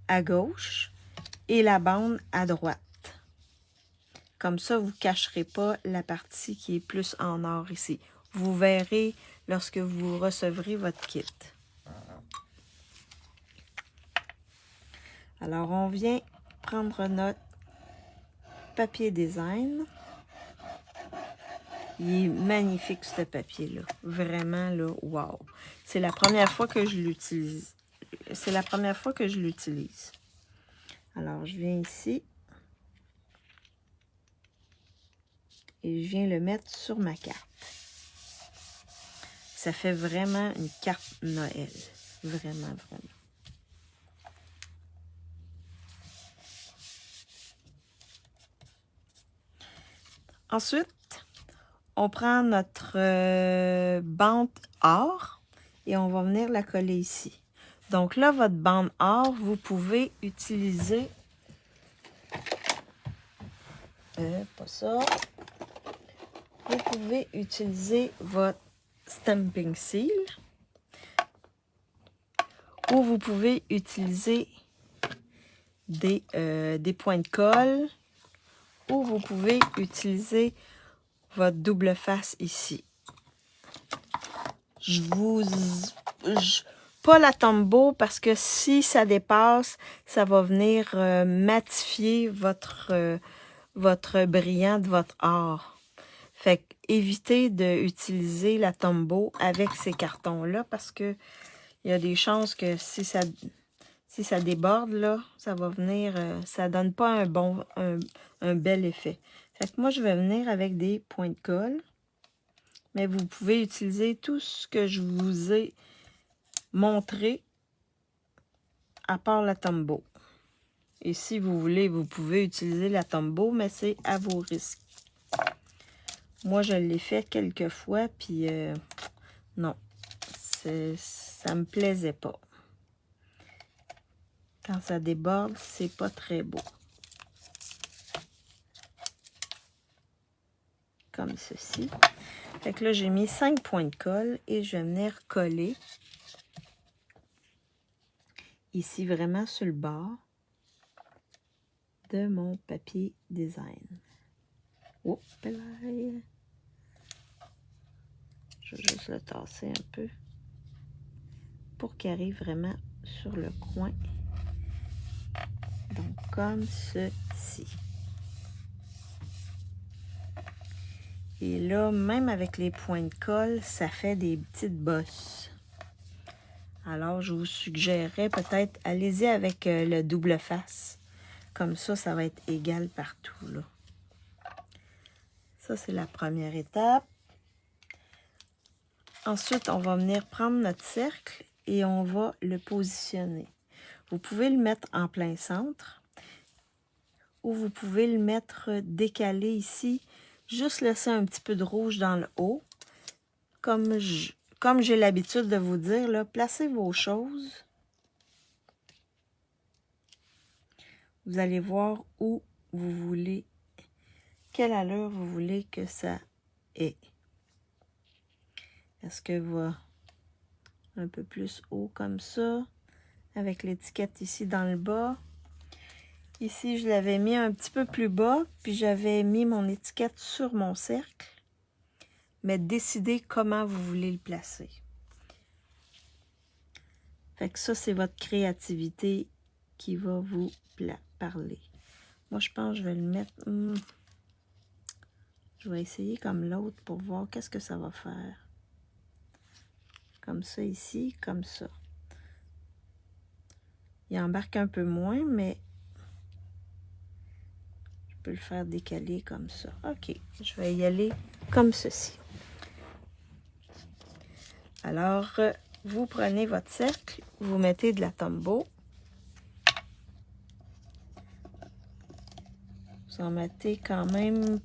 à gauche, et la bande à droite. Comme ça, vous ne cacherez pas la partie qui est plus en or ici. Vous verrez lorsque vous recevrez votre kit. Alors, on vient prendre notre papier design. Il est magnifique, ce papier-là. Vraiment, là, wow! C'est la première fois que je l'utilise. C'est la première fois que je l'utilise. Alors, je viens ici. Et je viens le mettre sur ma carte. Ça fait vraiment une carte Noël. Vraiment, vraiment. Ensuite, on prend notre bande or et on va venir la coller ici. Donc là, votre bande or, vous pouvez utiliser... pas ça. Vous pouvez utiliser votre stamping seal ou vous pouvez utiliser des points de colle ou vous pouvez utiliser votre double face ici. pas la tombeau parce que si ça dépasse, ça va venir matifier votre brillant de votre or. Fait que évitez d'utiliser la tombeau avec ces cartons-là parce que il y a des chances que si ça déborde, là, ça va venir, ça donne pas un bel effet. Fait que moi, je vais venir avec des points de colle. Mais vous pouvez utiliser tout ce que je vous ai montré à part la tombeau. Et si vous voulez, vous pouvez utiliser la tombeau, mais c'est à vos risques. Moi, je l'ai fait quelques fois, puis non, ça me plaisait pas. Quand ça déborde, c'est pas très beau. Comme ceci. Fait que là, j'ai mis 5 points de colle et je vais venir coller ici vraiment sur le bord de mon papier design. Oh, là, je vais juste le tasser un peu pour qu'il arrive vraiment sur le coin. Donc, comme ceci. Et là, même avec les points de colle, ça fait des petites bosses. Alors, je vous suggérerais peut-être, allez-y avec le double face. Comme ça, ça va être égal partout, là. Ça, c'est la première étape. Ensuite, on va venir prendre notre cercle et on va le positionner. Vous pouvez le mettre en plein centre ou vous pouvez le mettre décalé ici. Juste laisser un petit peu de rouge dans le haut. Comme j'ai l'habitude de vous dire, là, placez vos choses. Vous allez voir où vous voulez, quelle allure vous voulez que ça ait. Est-ce que va un peu plus haut comme ça, avec l'étiquette ici dans le bas. Ici, je l'avais mis un petit peu plus bas, puis j'avais mis mon étiquette sur mon cercle. Mais décidez comment vous voulez le placer. Fait que ça, c'est votre créativité qui va vous parler. Moi, je pense que je vais le mettre... je vais essayer comme l'autre pour voir qu'est-ce que ça va faire. Comme ça ici, comme ça. Il embarque un peu moins, mais je peux le faire décaler comme ça. OK, je vais y aller comme ceci. Alors, vous prenez votre cercle, vous mettez de la tombeau. Vous en mettez quand même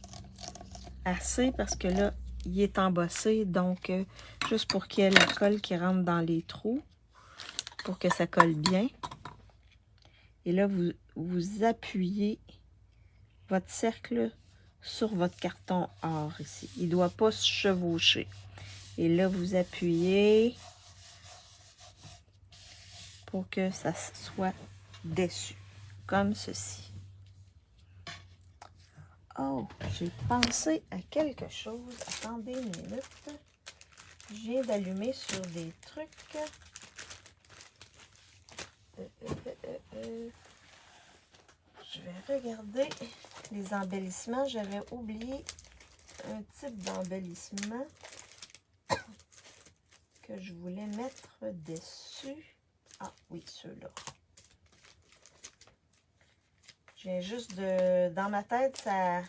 assez parce que là, il est embossé. Donc, juste pour qu'il y ait la colle qui rentre dans les trous, pour que ça colle bien. Et là, vous appuyez votre cercle sur votre carton or ici. Il ne doit pas se chevaucher. Et là, vous appuyez pour que ça soit dessus, comme ceci. Oh, j'ai pensé à quelque chose. Attendez une minute. Je viens d'allumer sur des trucs. Je vais regarder les embellissements. J'avais oublié un type d'embellissement que je voulais mettre dessus. Ah oui, ceux-là. Je viens juste de... Dans ma tête, ça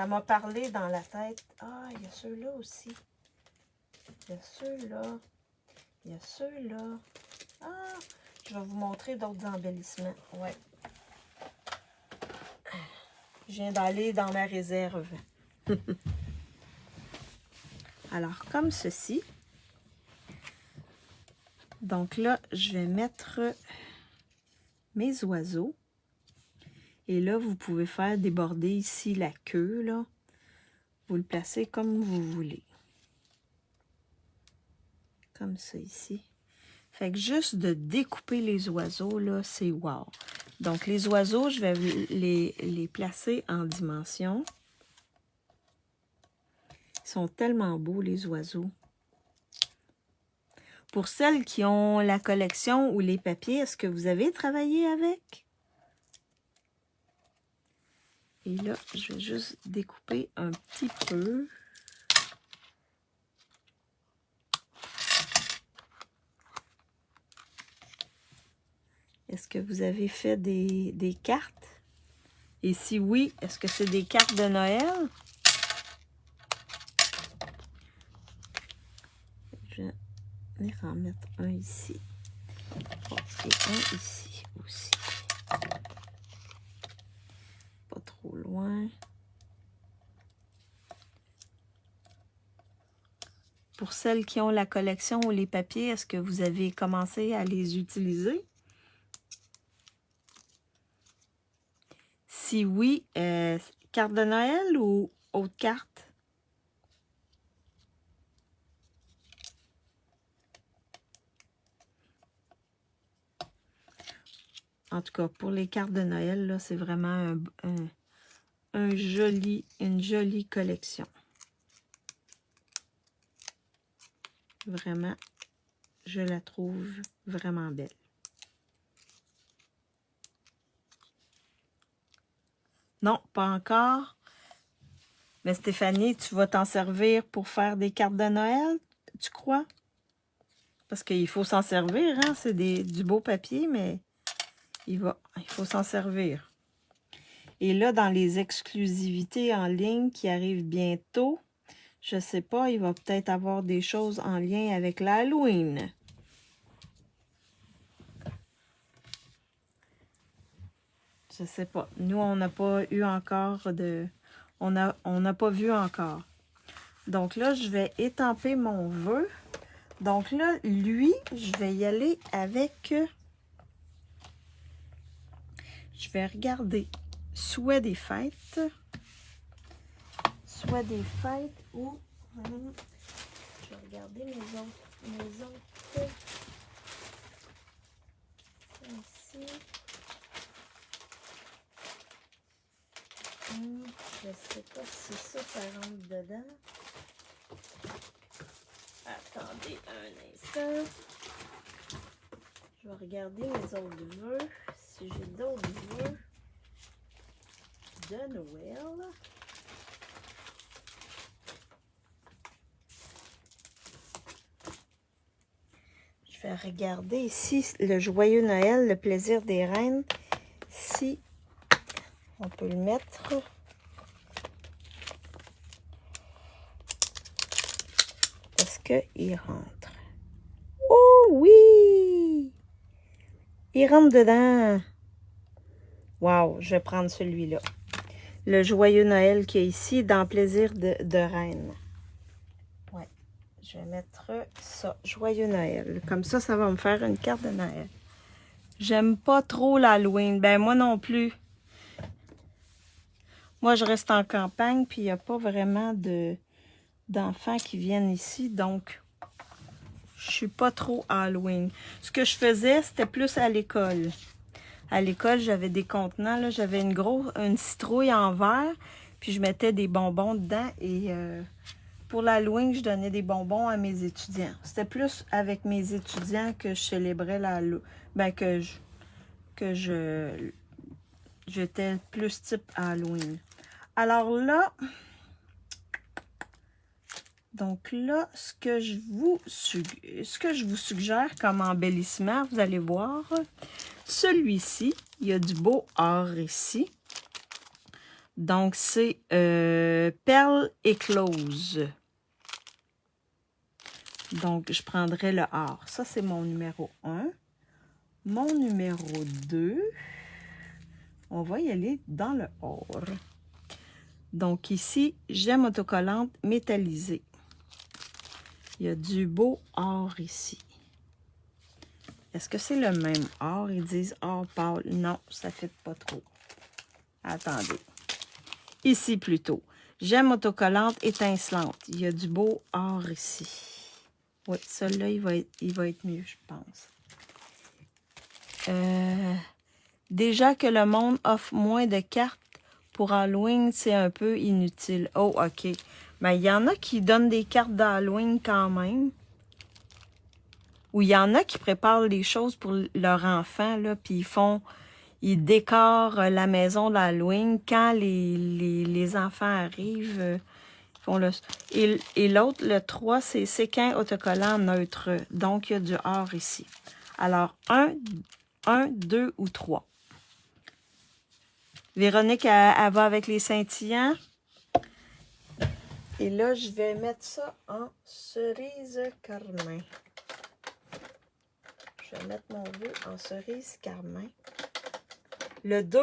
m'a parlé dans la tête. Ah, il y a ceux-là aussi. Il y a ceux-là. Il y a ceux-là. Ah, je vais vous montrer d'autres embellissements. Ouais. Je viens d'aller dans ma réserve. Alors, comme ceci. Donc là, je vais mettre mes oiseaux. Et là, vous pouvez faire déborder ici la queue, là. Vous le placez comme vous voulez. Comme ça ici. Fait que juste de découper les oiseaux, là, c'est wow. Donc, les oiseaux, je vais les placer en dimension. Ils sont tellement beaux, les oiseaux. Pour celles qui ont la collection ou les papiers, est-ce que vous avez travaillé avec? Et là, je vais juste découper un petit peu. Est-ce que vous avez fait des cartes? Et si oui, est-ce que c'est des cartes de Noël? Je vais venir en mettre un ici. Oh, et un ici aussi. Pas trop loin. Pour celles qui ont la collection ou les papiers, est-ce que vous avez commencé à les utiliser? Si oui, carte de Noël ou autre carte? En tout cas, pour les cartes de Noël, là, c'est vraiment une jolie collection. Vraiment, je la trouve vraiment belle. Non, pas encore. Mais Stéphanie, tu vas t'en servir pour faire des cartes de Noël, tu crois? Parce qu'il faut s'en servir, hein? C'est du beau papier, mais il faut s'en servir. Et là, dans les exclusivités en ligne qui arrivent bientôt, je sais pas, il va peut-être avoir des choses en lien avec l'Halloween. Je sais pas. Nous, on n'a pas eu encore de... On n'a pas vu encore. Donc là, je vais étamper mon vœu. Donc là, lui, je vais y aller avec... Je vais regarder souhait des fêtes. Souhait des fêtes ou... Je vais regarder mes autres... Ici. Je sais pas si ça rentre dedans. Attendez un instant. Je vais regarder mes autres vœux. Si j'ai d'autres vœux de Noël. Je vais regarder ici le joyeux Noël, le plaisir des reines. Si on peut le mettre. Est-ce qu'il rentre? Oh oui! Il rentre dedans. Wow, je vais prendre celui-là. Le joyeux Noël qui est ici dans Plaisir de reine. Ouais, je vais mettre ça. Joyeux Noël. Comme ça, ça va me faire une carte de Noël. J'aime pas trop l'Halloween. Ben, moi non plus. Moi, je reste en campagne, puis il n'y a pas vraiment d'enfants qui viennent ici, donc je suis pas trop Halloween. Ce que je faisais, c'était plus à l'école. À l'école, j'avais des contenants, là, j'avais une citrouille en verre, puis je mettais des bonbons dedans, et pour l'Halloween, je donnais des bonbons à mes étudiants. C'était plus avec mes étudiants que je célébrais l'Halloween, ben j'étais plus type Halloween. Alors là, donc là, ce que je vous suggère comme embellissement, vous allez voir, celui-ci, il y a du beau or ici. Donc, c'est perle éclose. Donc, je prendrai le or. Ça, c'est mon numéro 1. Mon numéro 2, on va y aller dans le or. Donc, ici, gemme autocollante métallisée. Il y a du beau or ici. Est-ce que c'est le même or? Ils disent or pâle. Non, ça ne fit pas trop. Attendez. Ici plutôt. Gemme autocollante étincelante. Il y a du beau or ici. Oui, celui-là, il va être mieux, je pense. Déjà que le monde offre moins de cartes pour Halloween, c'est un peu inutile. Oh, OK. Mais il y en a qui donnent des cartes d'Halloween quand même. Ou il y en a qui préparent les choses pour leur enfant, là, puis ils décorent la maison d'Halloween. Quand les enfants arrivent, ils font le... Et l'autre, le 3, c'est séquin autocollant neutre. Donc, il y a du or ici. Alors, 1, 2 ou 3. Véronique, elle va avec les scintillants. Et là, je vais mettre ça en cerise carmin. Je vais mettre mon vœu en cerise carmin. Le 2,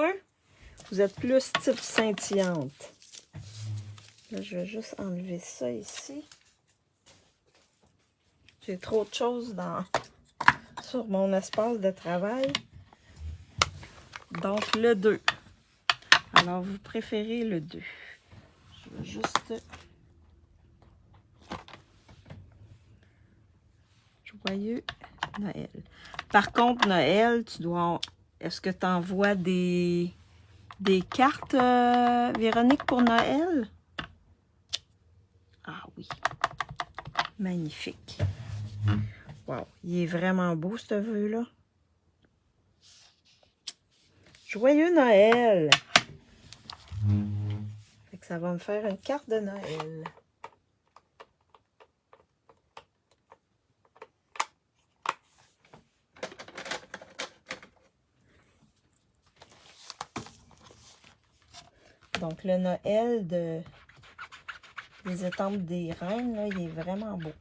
vous êtes plus type scintillante. Là, je vais juste enlever ça ici. J'ai trop de choses sur mon espace de travail. Donc, le 2. Alors, vous préférez le 2. Je vais juste... Joyeux Noël. Par contre, Noël, tu dois... Est-ce que tu envoies des cartes, Véronique, pour Noël? Ah oui. Magnifique. Wow. Il est vraiment beau, ce vœu-là. Joyeux Noël! Fait que ça va me faire une carte de Noël. Donc, le Noël des étampes des reines, là, il est vraiment beau.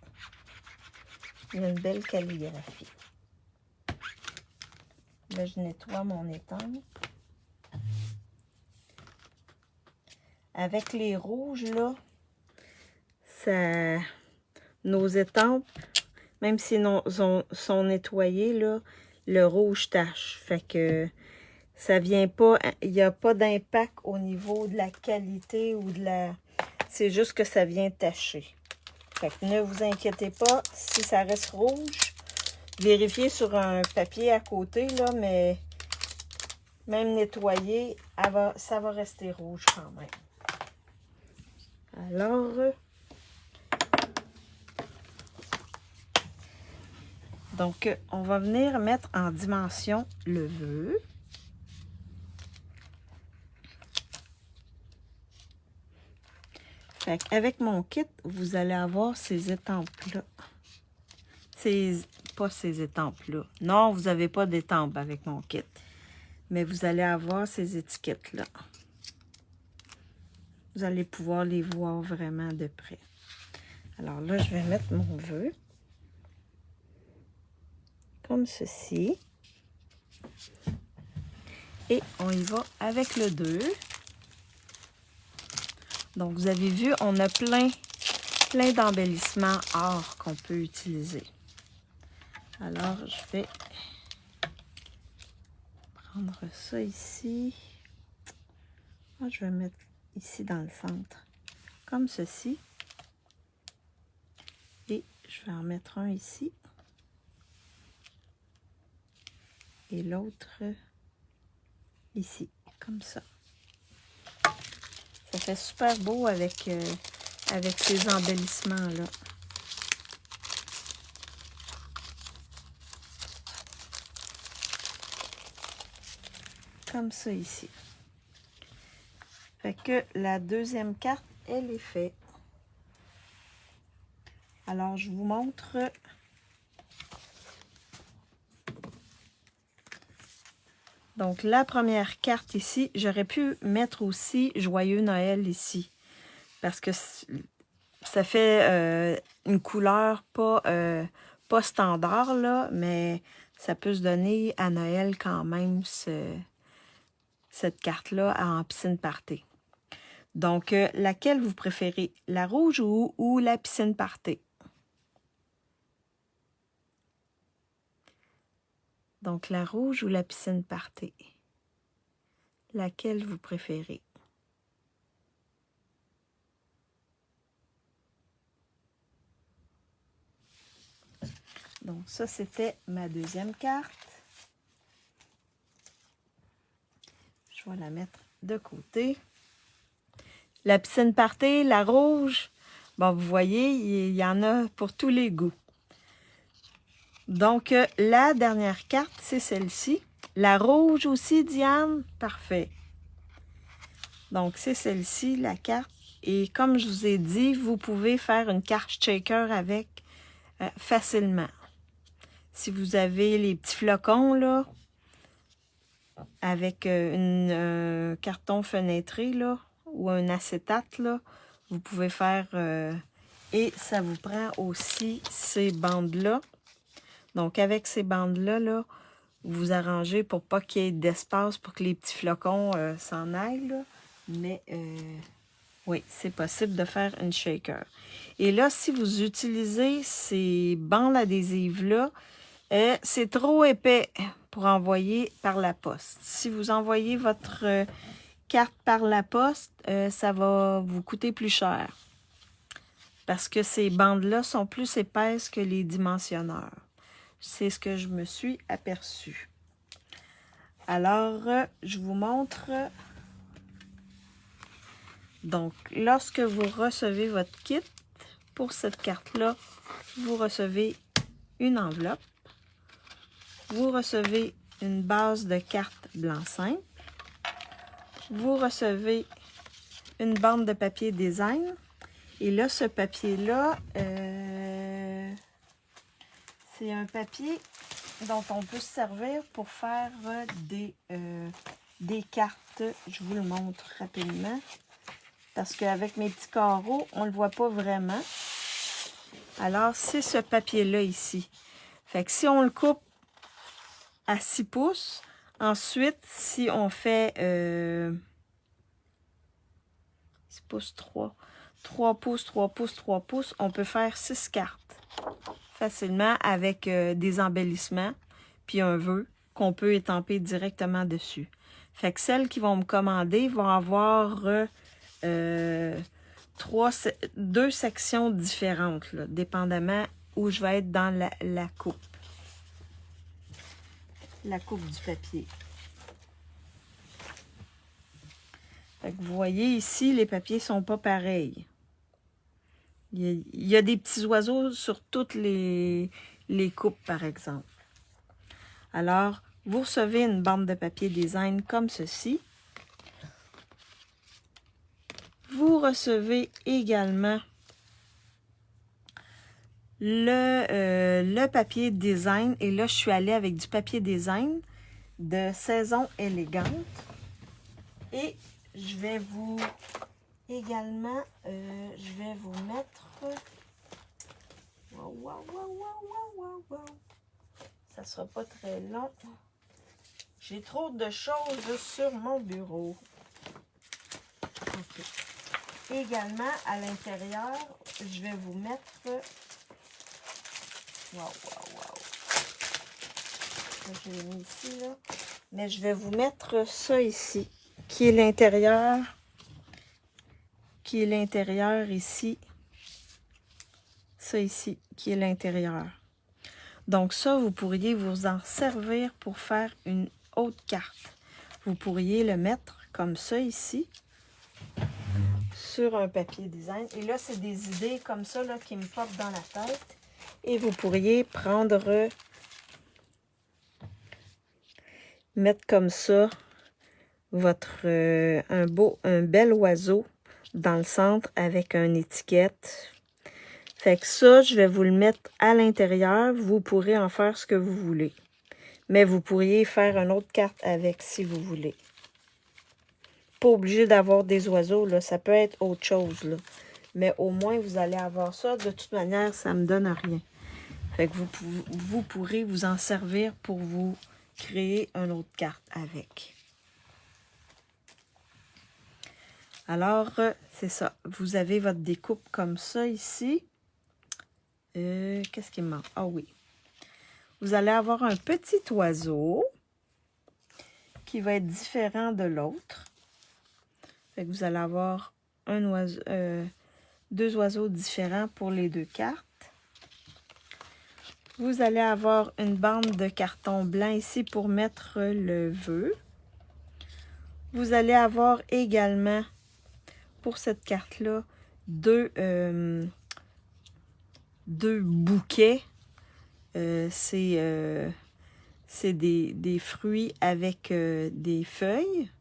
Il a une belle calligraphie. Là, je nettoie mon étampe. Avec les rouges, là, nos étampes, même si sont nettoyées, là, le rouge tache. Fait que ça vient pas, il n'y a pas d'impact au niveau de la qualité ou de la... C'est juste que ça vient tacher. Fait que ne vous inquiétez pas si ça reste rouge. Vérifiez sur un papier à côté, là, mais même nettoyé, ça va rester rouge quand même. Alors, donc, on va venir mettre en dimension le vœu. Fait qu'avec mon kit, vous allez avoir ces étampes-là. Pas ces étampes-là. Non, vous n'avez pas d'étampes avec mon kit. Mais vous allez avoir ces étiquettes-là. Vous allez pouvoir les voir vraiment de près. Alors là, je vais mettre mon vœu. Comme ceci. Et on y va avec le 2. Donc, vous avez vu, on a plein d'embellissements or qu'on peut utiliser. Alors, je vais prendre ça ici. Je vais mettre ici dans le centre, comme ceci. Et je vais en mettre un ici. Et l'autre ici, comme ça. Ça fait super beau avec ces embellissements-là. Comme ça ici. Fait que la deuxième carte, elle est faite. Alors, je vous montre. Donc, la première carte ici, j'aurais pu mettre aussi Joyeux Noël ici. Parce que ça fait une couleur pas standard, là, mais ça peut se donner à Noël quand même cette carte-là en piscine party. Donc, laquelle vous préférez? La rouge ou la piscine party? Donc, la rouge ou la piscine party? Laquelle vous préférez? Donc, ça, c'était ma deuxième carte. Je vais la mettre de côté. La piscine party, la rouge, bon, vous voyez, il y en a pour tous les goûts. Donc, la dernière carte, c'est celle-ci. La rouge aussi, Diane? Parfait. Donc, c'est celle-ci, la carte. Et comme je vous ai dit, vous pouvez faire une carte shaker avec facilement. Si vous avez les petits flocons, là, avec un carton fenêtré, là, ou un acétate, là, vous pouvez faire... et ça vous prend aussi ces bandes-là. Donc, avec ces bandes-là, là, vous arrangez pour pas qu'il y ait d'espace pour que les petits flocons s'en aillent, là. Mais, oui, c'est possible de faire une shaker. Et là, si vous utilisez ces bandes adhésives-là, c'est trop épais pour envoyer par la poste. Si vous envoyez votre carte par la poste, ça va vous coûter plus cher. Parce que ces bandes-là sont plus épaisses que les dimensionneurs. C'est ce que je me suis aperçue. Alors, je vous montre. Donc, lorsque vous recevez votre kit, pour cette carte-là, vous recevez une enveloppe. Vous recevez une base de carte blanc simple. Vous recevez une bande de papier design. Et là, ce papier-là, c'est un papier dont on peut se servir pour faire des cartes. Je vous le montre rapidement. Parce qu'avec mes petits carreaux, on ne le voit pas vraiment. Alors, c'est ce papier-là ici. Fait que si on le coupe à 6 pouces, ensuite, si on fait 6 pouces, 3 pouces, 3 pouces, 3 pouces, on peut faire 6 cartes facilement avec des embellissements, puis un vœu qu'on peut étamper directement dessus. Fait que celles qui vont me commander vont avoir... 2 sections différentes, là, dépendamment où je vais être dans la coupe. La coupe du papier. Fait que vous voyez ici, les papiers ne sont pas pareils. Il y a des petits oiseaux sur toutes les coupes, par exemple. Alors, vous recevez une bande de papier design comme ceci. Vous recevez également le papier design. Et là, je suis allée avec du papier design de Saison Élégante. Et je vais vous également, je vais vous mettre... Wow. Ça sera pas très long. J'ai trop de choses sur mon bureau. OK. Également, à l'intérieur, je vais vous mettre... Wow. Je l'ai mis ici, là. Mais je vais vous mettre ça ici, qui est l'intérieur. Qui est l'intérieur ici. Ça ici, qui est l'intérieur. Donc ça, vous pourriez vous en servir pour faire une autre carte. Vous pourriez le mettre comme ça ici. Sur un papier design. Et là, c'est des idées comme ça là, qui me popent dans la tête. Et vous pourriez prendre, mettre comme ça votre un bel oiseau dans le centre avec une étiquette. Fait que ça, je vais vous le mettre à l'intérieur. Vous pourrez en faire ce que vous voulez. Mais vous pourriez faire une autre carte avec si vous voulez. Pas obligé d'avoir des oiseaux, là. Ça peut être autre chose, là. Mais au moins, vous allez avoir ça. De toute manière, ça ne me donne rien. Fait que vous pourrez vous en servir pour vous créer une autre carte avec. Alors, c'est ça. Vous avez votre découpe comme ça ici. Qu'est-ce qui me manque? Ah oui. Vous allez avoir un petit oiseau qui va être différent de l'autre. Fait que vous allez avoir un oiseau, 2 oiseaux différents pour les 2 cartes. Vous allez avoir une bande de carton blanc ici pour mettre le vœu. Vous allez avoir également, pour cette carte-là, 2 bouquets c'est des fruits avec des feuilles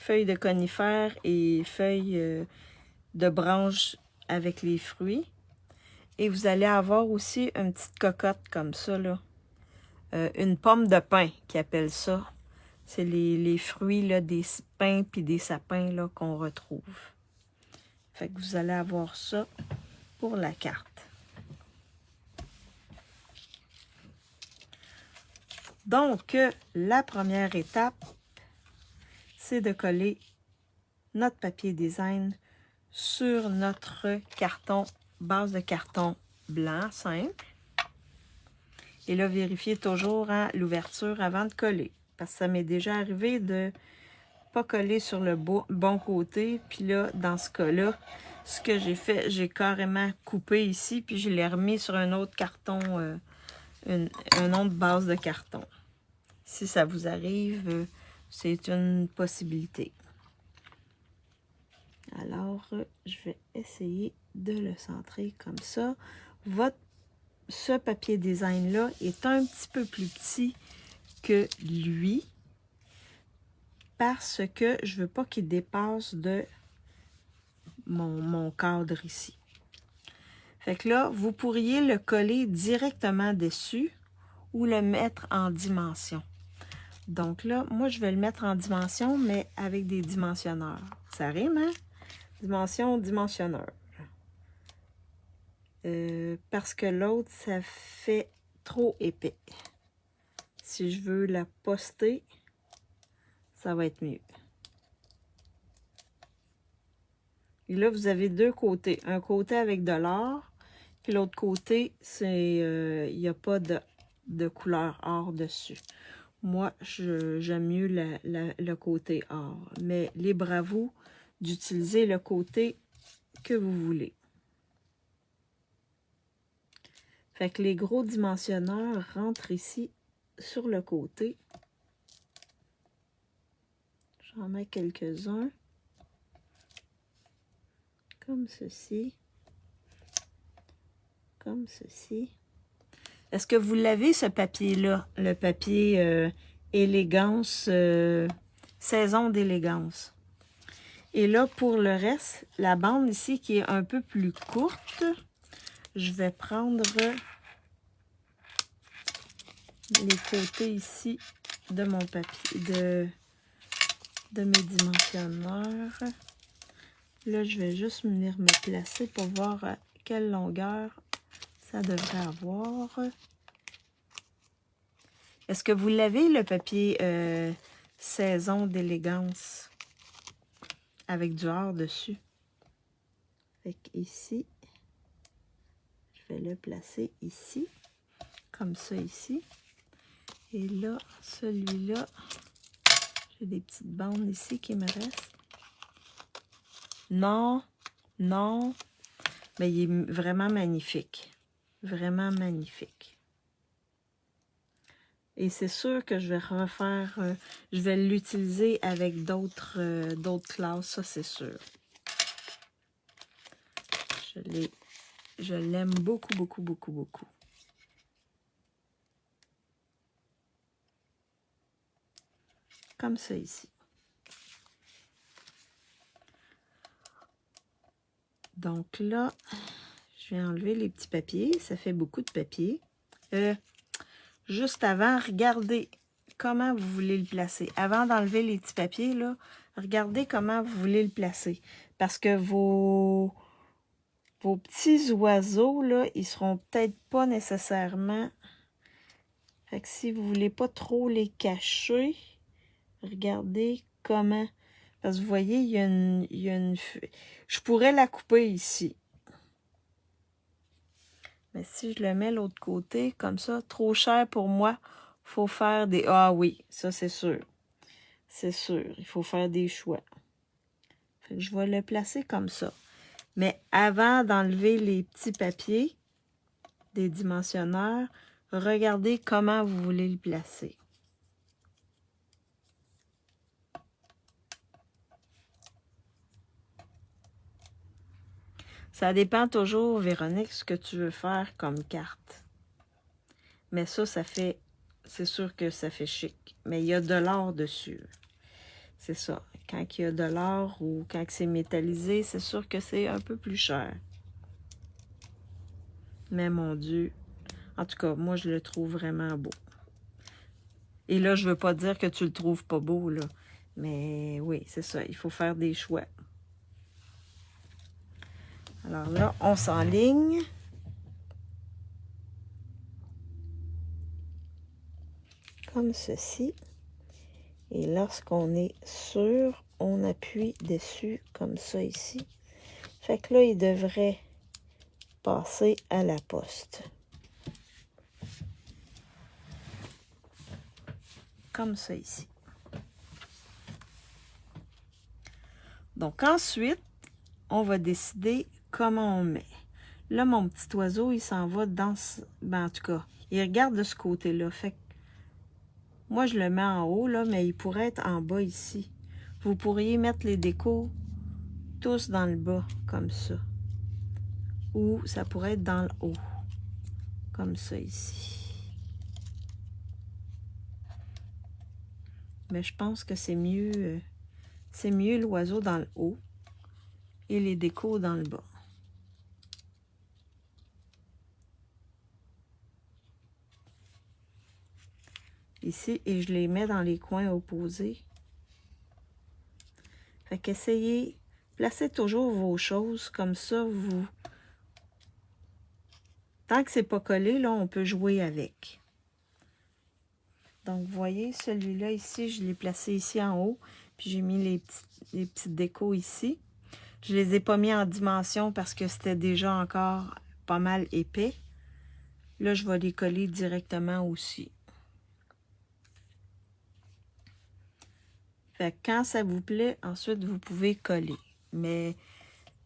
de conifères et feuilles de branches avec les fruits. Et vous allez avoir aussi une petite cocotte comme ça, là. Une pomme de pin, qui appelle ça. C'est les fruits là, des pins puis des sapins là, qu'on retrouve. Fait que vous allez avoir ça pour la carte. Donc, la première étape, c'est de coller notre papier design sur notre carton, base de carton blanc simple. Et là, vérifiez toujours hein, l'ouverture avant de coller. Parce que ça m'est déjà arrivé de pas coller sur le bon côté. Puis là, dans ce cas-là, ce que j'ai fait, j'ai carrément coupé ici. Puis je l'ai remis sur un autre carton, une autre base de carton. Si ça vous arrive, c'est une possibilité. Alors, je vais essayer de le centrer comme ça. Ce papier design-là est un petit peu plus petit que lui parce que je ne veux pas qu'il dépasse de mon cadre ici. Fait que là, vous pourriez le coller directement dessus ou le mettre en dimension. Donc là, moi, je vais le mettre en dimension, mais avec des dimensionneurs. Ça rime, hein? Dimension, dimensionneur. Parce que l'autre, ça fait trop épais. Si je veux la poster, ça va être mieux. Et là, vous avez deux côtés. Un côté avec de l'or, puis l'autre côté, c'est il n'y a pas de couleur or dessus. Moi, j'aime mieux le côté or. Mais libre à vous d'utiliser le côté que vous voulez. Fait que les gros dimensionneurs rentrent ici sur le côté. J'en mets quelques-uns. Comme ceci. Comme ceci. Est-ce que vous l'avez, ce papier-là? Le papier élégance, saison d'élégance. Et là, pour le reste, la bande ici qui est un peu plus courte, je vais prendre les côtés ici de mon papier, de mes dimensionneurs. Là, je vais juste venir me placer pour voir à quelle longueur ça devrait avoir. Est-ce que vous l'avez, le papier saison d'élégance avec du or dessus? Fait qu'ici, je vais le placer ici, comme ça ici. Et là, celui-là, j'ai des petites bandes ici qui me restent. Non, non, mais il est vraiment magnifique. Vraiment magnifique. Et c'est sûr que je vais refaire, je vais l'utiliser avec d'autres classes, ça c'est sûr. Je l'aime beaucoup, beaucoup, beaucoup, beaucoup. Comme ça ici. Donc là, je vais enlever les petits papiers. Ça fait beaucoup de papier. Juste avant, regardez comment vous voulez le placer. Avant d'enlever les petits papiers, là, regardez comment vous voulez le placer. Parce que vos petits oiseaux, là, ils seront peut-être pas nécessairement... Fait que si vous voulez pas trop les cacher, regardez comment... Parce que vous voyez, il y a une... Je pourrais la couper ici. Mais si je le mets de l'autre côté, comme ça, trop cher pour moi, faut faire des... Ah oui, ça c'est sûr. C'est sûr, il faut faire des choix. Fait que je vais le placer comme ça. Mais avant d'enlever les petits papiers des dimensionneurs, regardez comment vous voulez le placer. Ça dépend toujours, Véronique, ce que tu veux faire comme carte. Mais ça fait... C'est sûr que ça fait chic. Mais il y a de l'or dessus. C'est ça. Quand il y a de l'or ou quand c'est métallisé, c'est sûr que c'est un peu plus cher. Mais mon Dieu. En tout cas, moi, je le trouve vraiment beau. Et là, je veux pas dire que tu le trouves pas beau, là. Mais oui, c'est ça. Il faut faire des choix. Alors là, on s'enligne. Comme ceci. Et lorsqu'on est sûr, on appuie dessus comme ça ici. Fait que là, il devrait passer à la poste. Comme ça ici. Donc ensuite, on va décider comment on met. Là, mon petit oiseau, il s'en va dans... Ben, en tout cas, il regarde de ce côté-là. Fait que moi, je le mets en haut, là, mais il pourrait être en bas ici. Vous pourriez mettre les décos tous dans le bas, comme ça. Ou ça pourrait être dans le haut, comme ça ici. Mais je pense que c'est mieux l'oiseau dans le haut et les décos dans le bas. Ici, et je les mets dans les coins opposés. Fait qu'essayez, placez toujours vos choses comme ça, vous... Tant que c'est pas collé, là, on peut jouer avec. Donc, vous voyez, celui-là ici, je l'ai placé ici en haut, puis j'ai mis les petites décos ici. Je les ai pas mis en dimension parce que c'était déjà encore pas mal épais. Là, je vais les coller directement aussi. Fait que quand ça vous plaît, ensuite, vous pouvez coller. Mais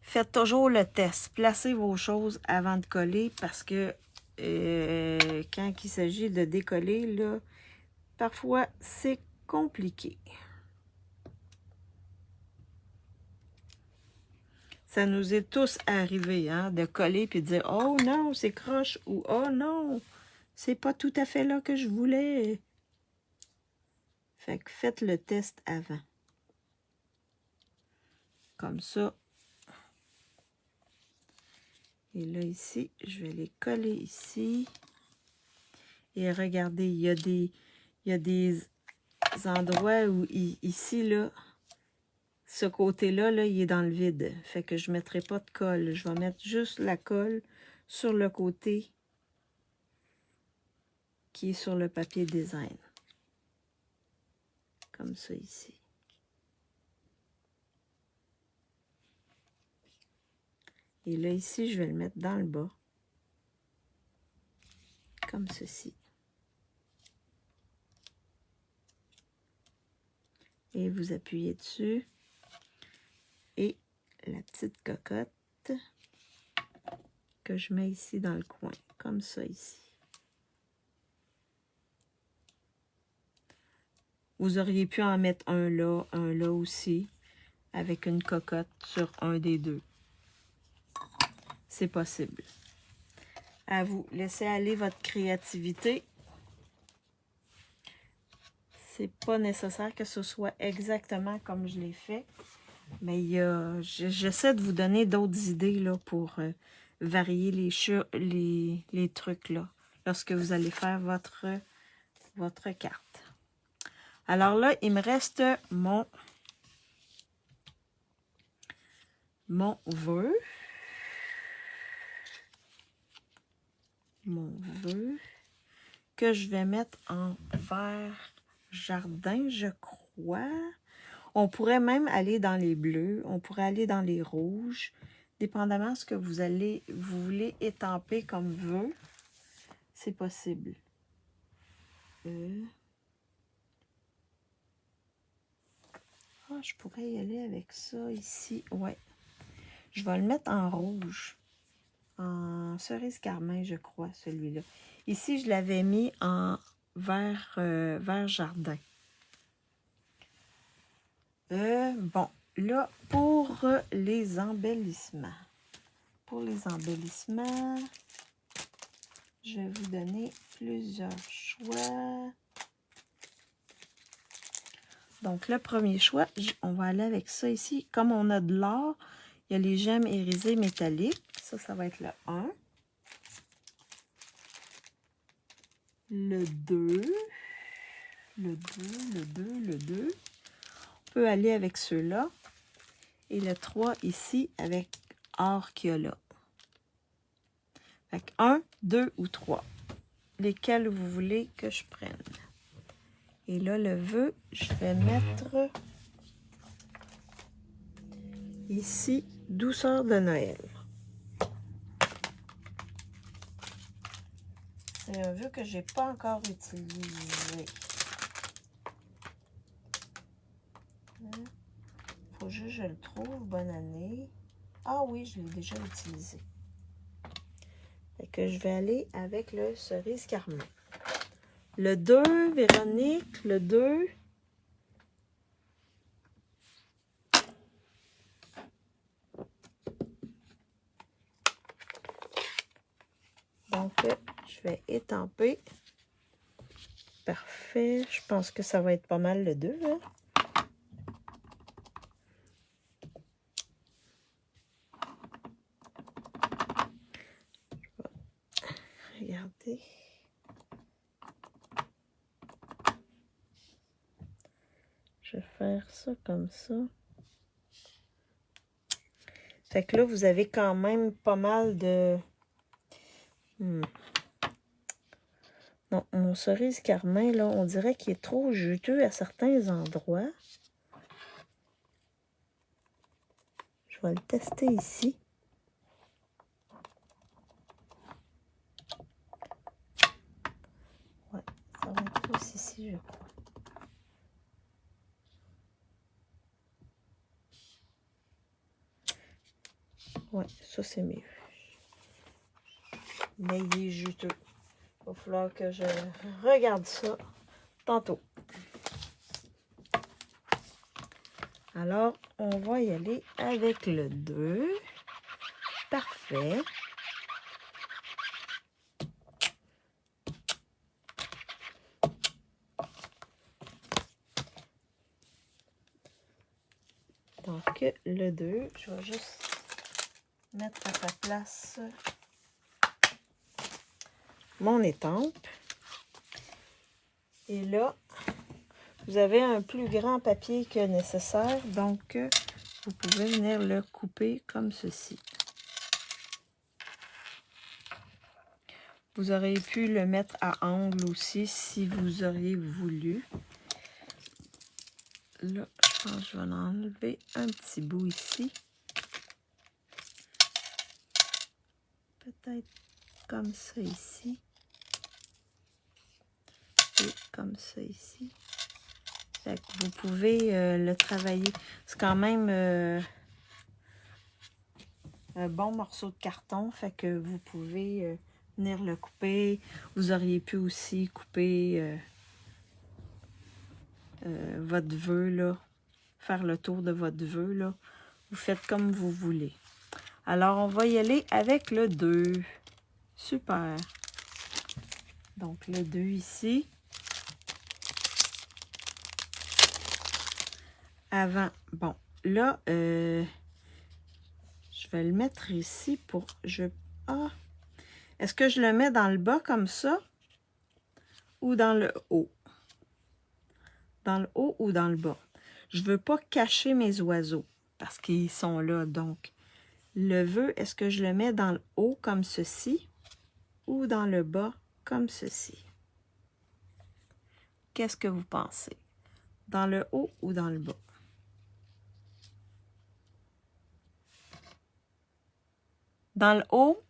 faites toujours le test. Placez vos choses avant de coller parce que quand il s'agit de décoller, là, parfois, c'est compliqué. Ça nous est tous arrivé, hein, de coller puis de dire « Oh non, c'est croche » ou « Oh non, c'est pas tout à fait là que je voulais ». Fait que faites le test avant. Comme ça. Et là, ici, je vais les coller ici. Et regardez, il y a des endroits où, ici, là, ce côté-là, là, il est dans le vide. Fait que je ne mettrai pas de colle. Je vais mettre juste la colle sur le côté qui est sur le papier design. Comme ça, ici. Et là, ici, je vais le mettre dans le bas. Comme ceci. Et vous appuyez dessus. Et la petite cocotte que je mets ici dans le coin. Comme ça, ici. Vous auriez pu en mettre un là aussi, avec une cocotte sur un des deux. C'est possible. À vous, laissez aller votre créativité. C'est pas nécessaire que ce soit exactement comme je l'ai fait, mais j'essaie de vous donner d'autres idées là, pour varier les trucs là, lorsque vous allez faire votre carte. Alors là, il me reste mon vœu. Mon vœu que je vais mettre en vert jardin, je crois. On pourrait même aller dans les bleus, on pourrait aller dans les rouges, dépendamment de ce que vous voulez étamper comme vœu. C'est possible. Je pourrais y aller avec ça ici. Ouais. Je vais le mettre en rouge. En cerise carmin, je crois, celui-là. Ici, je l'avais mis en vert jardin. Bon, là, pour les embellissements. pour les embellissements, je vais vous donner plusieurs choix. Donc, le premier choix, on va aller avec ça ici. Comme on a de l'or, il y a les gemmes irisées métalliques. Ça va être le 1. Le 2. Le 2, le 2, le 2. On peut aller avec ceux-là. Et le 3 ici avec or qu'il y a là. Fait que 1, 2 ou 3. Lesquels vous voulez que je prenne. Et là, le vœu, je vais mettre ici, douceur de Noël. C'est un vœu que je n'ai pas encore utilisé. Faut juste que je le trouve. Bonne année. Ah oui, je l'ai déjà utilisé. Fait que je vais aller avec le cerise carmin. Le 2, Véronique, le 2. Donc, je vais étamper. Parfait. Je pense que ça va être pas mal le 2. Hein? Regardez. Je vais faire ça comme ça. Fait que là, vous avez quand même pas mal de... Non, mon cerise carmin, là, on dirait qu'il est trop juteux à certains endroits. Je vais le tester ici. Ouais, ça va être plus ici, je crois. Ouais, ça c'est mieux. Mais il est juteux. Il va falloir que je regarde ça tantôt. Alors, on va y aller avec le 2. Parfait. Donc, le 2, je vais juste mettre à sa place mon étampe. Et là, vous avez un plus grand papier que nécessaire, donc vous pouvez venir le couper comme ceci. Vous auriez pu le mettre à angle aussi si vous auriez voulu. Là, je pense que je vais en enlever un petit bout ici. Peut-être comme ça ici. Et comme ça ici. Fait que vous pouvez le travailler. C'est quand même un bon morceau de carton. Fait que vous pouvez venir le couper. Vous auriez pu aussi couper votre vœu, là. Faire le tour de votre vœu, là. Vous faites comme vous voulez. Alors, on va y aller avec le 2. Super. Donc, le 2 ici. Avant, bon, là, je vais le mettre ici pour... Ah! Est-ce que je le mets dans le bas comme ça? Ou dans le haut? Dans le haut ou dans le bas? Je ne veux pas cacher mes oiseaux parce qu'ils sont là. Donc, le vœu, est-ce que je le mets dans le haut comme ceci? Ou dans le bas comme ceci? Qu'est-ce que vous pensez? Dans le haut ou dans le bas? Dans le haut?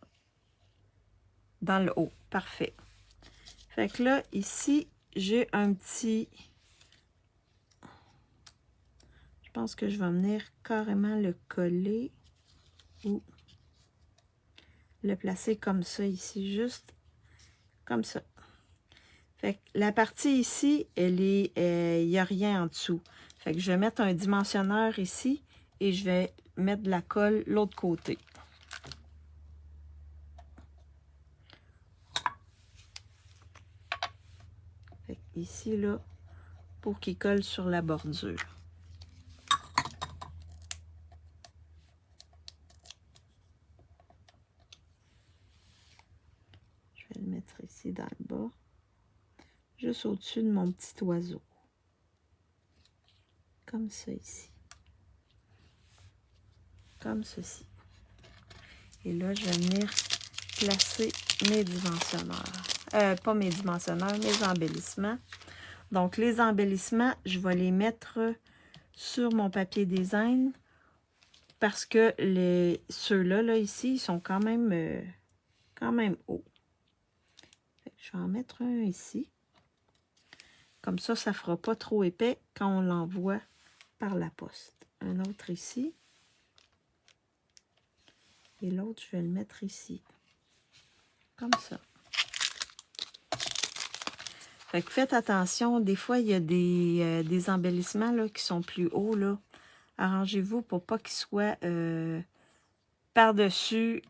Dans le haut. Parfait. Fait que là, ici, j'ai un petit... Je pense que je vais venir carrément le coller ou le placer comme ça ici, juste comme ça. Fait que la partie ici, elle est, il n'y a rien en dessous. Fait que je vais mettre un dimensionneur ici et je vais mettre de la colle l'autre côté. ici, là, pour qu'il colle sur la bordure. Je vais le mettre ici dans le bas, juste au-dessus de mon petit oiseau. Comme ça ici. Comme ceci. Et là, je vais venir placer mes dimensionneurs. Pas mes dimensionneurs, mes embellissements. Donc, les embellissements, je vais les mettre sur mon papier design parce que ceux-là, là, ici, ils sont quand même hauts. Je vais en mettre un ici. Comme ça, ça ne fera pas trop épais quand on l'envoie par la poste. Un autre ici. Et l'autre, je vais le mettre ici. Comme ça. Fait que faites attention. Des fois, il y a des embellissements là, qui sont plus hauts. Là. Arrangez-vous pour pas qu'ils soient par-dessus.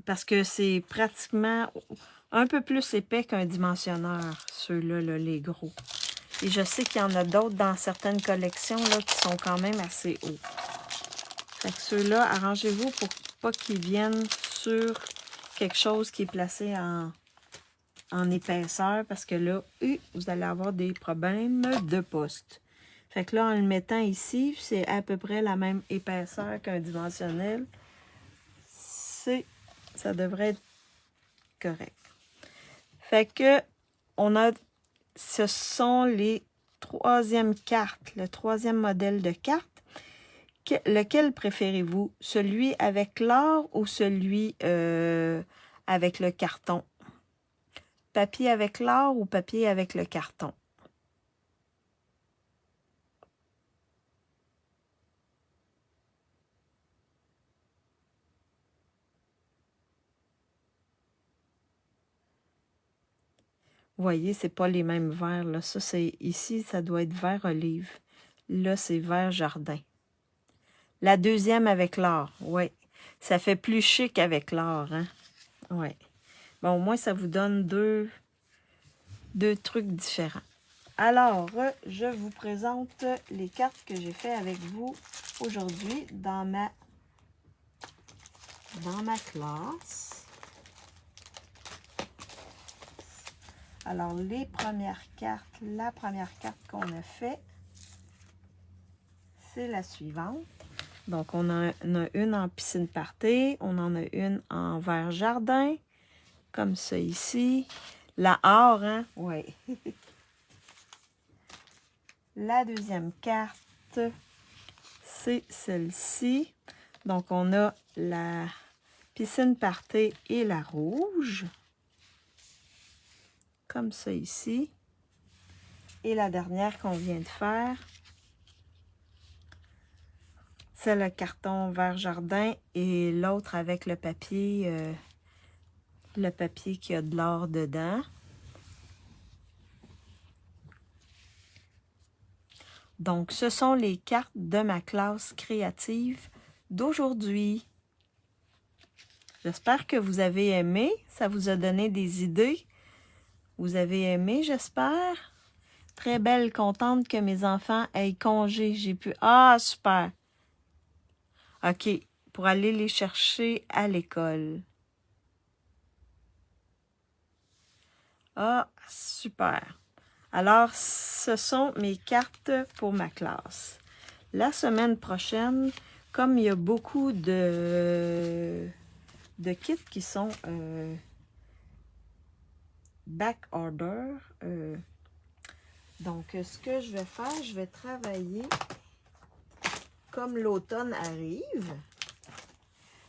Parce que c'est pratiquement un peu plus épais qu'un dimensionneur. Ceux-là, là, les gros. Et je sais qu'il y en a d'autres dans certaines collections là, qui sont quand même assez hauts. Fait que ceux-là, arrangez-vous pour pas qu'ils viennent sur quelque chose qui est placé en épaisseur, parce que là, vous allez avoir des problèmes de poste. Fait que là, en le mettant ici, c'est à peu près la même épaisseur qu'un dimensionnel. Ça devrait être correct. Fait que, ce sont les troisièmes cartes, le troisième modèle de carte. Lequel préférez-vous? Celui avec l'or ou celui avec le carton? Papier avec l'or ou papier avec le carton? Vous voyez, c'est pas les mêmes verts. Là. Ça, c'est ici, ça doit être vert olive. Là, c'est vert jardin. La deuxième avec l'or, oui. Ça fait plus chic avec l'or, hein? Oui. Bon, au moins, ça vous donne deux trucs différents. Alors, je vous présente les cartes que j'ai fait avec vous aujourd'hui dans ma classe. Alors, les premières cartes, la première carte qu'on a fait, c'est la suivante. Donc, on en a une en piscine party, on en a une en vert jardin, comme ça ici. La or, hein? Oui. La deuxième carte, c'est celle-ci. Donc, on a la piscine party et la rouge. Comme ça ici. Et la dernière qu'on vient de faire, c'est le carton vert jardin et l'autre avec le papier qui a de l'or dedans. Donc, ce sont les cartes de ma classe créative d'aujourd'hui. J'espère que vous avez aimé. Ça vous a donné des idées. Vous avez aimé, j'espère. Très belle, contente que mes enfants aient congé. J'ai pu... Ah, super! OK, pour aller les chercher à l'école. Ah, super! Alors, ce sont mes cartes pour ma classe. La semaine prochaine, comme il y a beaucoup de kits qui sont back order, donc ce que je vais faire, je vais travailler comme l'automne arrive.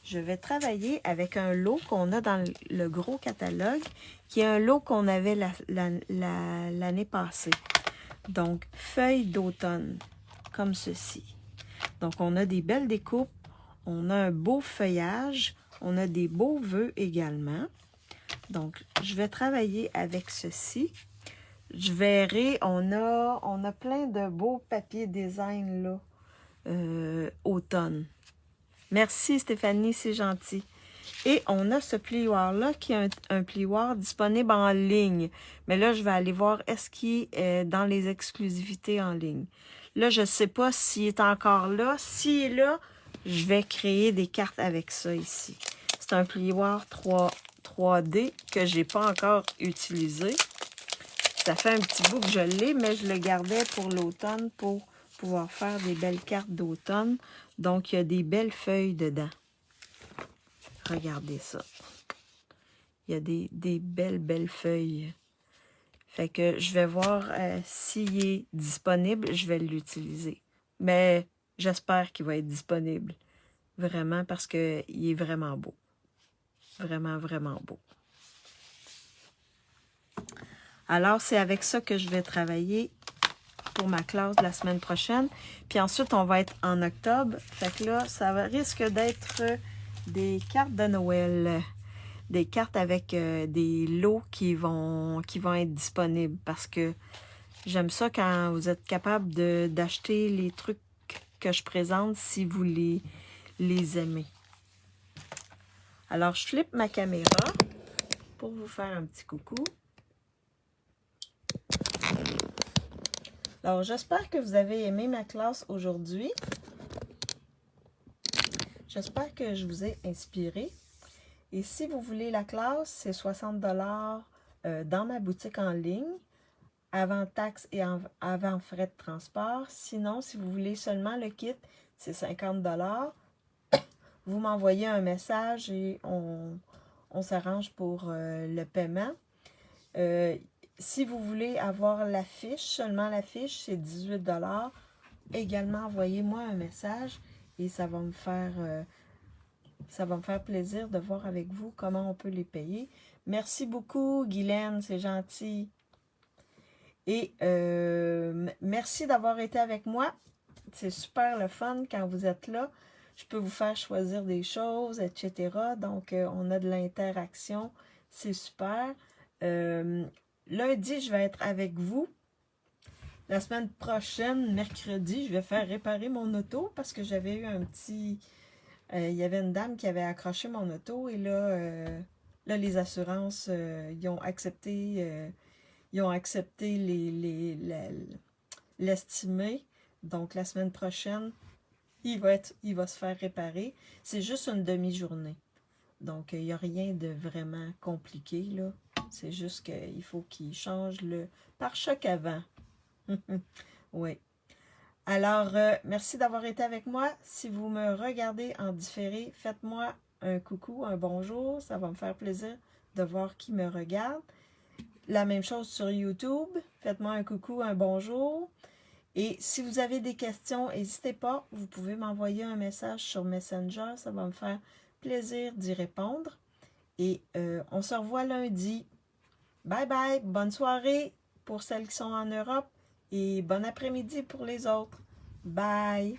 Je vais travailler avec un lot qu'on a dans le gros catalogue, qui est un lot qu'on avait l'année passée. Donc, feuilles d'automne, comme ceci. Donc, on a des belles découpes, on a un beau feuillage, on a des beaux vœux également. Donc, je vais travailler avec ceci. Je verrai, on a plein de beaux papiers design là, automne. Merci Stéphanie, c'est gentil. Et on a ce plioir-là qui est un plioir disponible en ligne. Mais là, je vais aller voir est-ce qu'il est dans les exclusivités en ligne. Là, je ne sais pas s'il est encore là. S'il est là, je vais créer des cartes avec ça ici. C'est un plioir 3D que je n'ai pas encore utilisé. Ça fait un petit bout que je l'ai, mais je le gardais pour l'automne pour pouvoir faire des belles cartes d'automne. Donc, il y a des belles feuilles dedans. Regardez ça. Il y a des belles feuilles. Fait que je vais voir s'il est disponible, je vais l'utiliser. Mais j'espère qu'il va être disponible. Vraiment, parce qu'il est vraiment beau. Vraiment, vraiment beau. Alors, c'est avec ça que je vais travailler pour ma classe la semaine prochaine. Puis ensuite, on va être en octobre. Fait que là, ça risque d'être des cartes de Noël. Des cartes avec des lots qui vont être disponibles. Parce que j'aime ça quand vous êtes capable d'acheter les trucs que je présente si vous les aimez. Alors, je flippe ma caméra pour vous faire un petit coucou. Alors, j'espère que vous avez aimé ma classe aujourd'hui. J'espère que je vous ai inspiré. Et si vous voulez la classe, c'est 60 $ dans ma boutique en ligne, avant taxes et avant frais de transport. Sinon, si vous voulez seulement le kit, c'est 50 $. Vous m'envoyez un message et on s'arrange pour le paiement. Si vous voulez avoir la fiche, seulement la fiche, c'est 18 $. Également, envoyez-moi un message et ça va me faire plaisir de voir avec vous comment on peut les payer. Merci beaucoup, Guylaine, c'est gentil. Et merci d'avoir été avec moi. C'est super le fun quand vous êtes là. Je peux vous faire choisir des choses, etc. Donc, on a de l'interaction. C'est super. Lundi, je vais être avec vous. La semaine prochaine, mercredi, je vais faire réparer mon auto parce que j'avais eu un petit... il y avait une dame qui avait accroché mon auto et là, les assurances, ils ont accepté l'estimé. Donc, la semaine prochaine, il va se faire réparer. C'est juste une demi-journée. Donc, il n'y a rien de vraiment compliqué, là. C'est juste qu'il faut qu'il change le pare-choc avant. Oui. Alors, merci d'avoir été avec moi. Si vous me regardez en différé, faites-moi un coucou, un bonjour. Ça va me faire plaisir de voir qui me regarde. La même chose sur YouTube. Faites-moi un coucou, un bonjour. Et si vous avez des questions, n'hésitez pas. Vous pouvez m'envoyer un message sur Messenger. Ça va me faire plaisir d'y répondre. Et on se revoit lundi. Bye bye. Bonne soirée pour celles qui sont en Europe. Et bon après-midi pour les autres. Bye!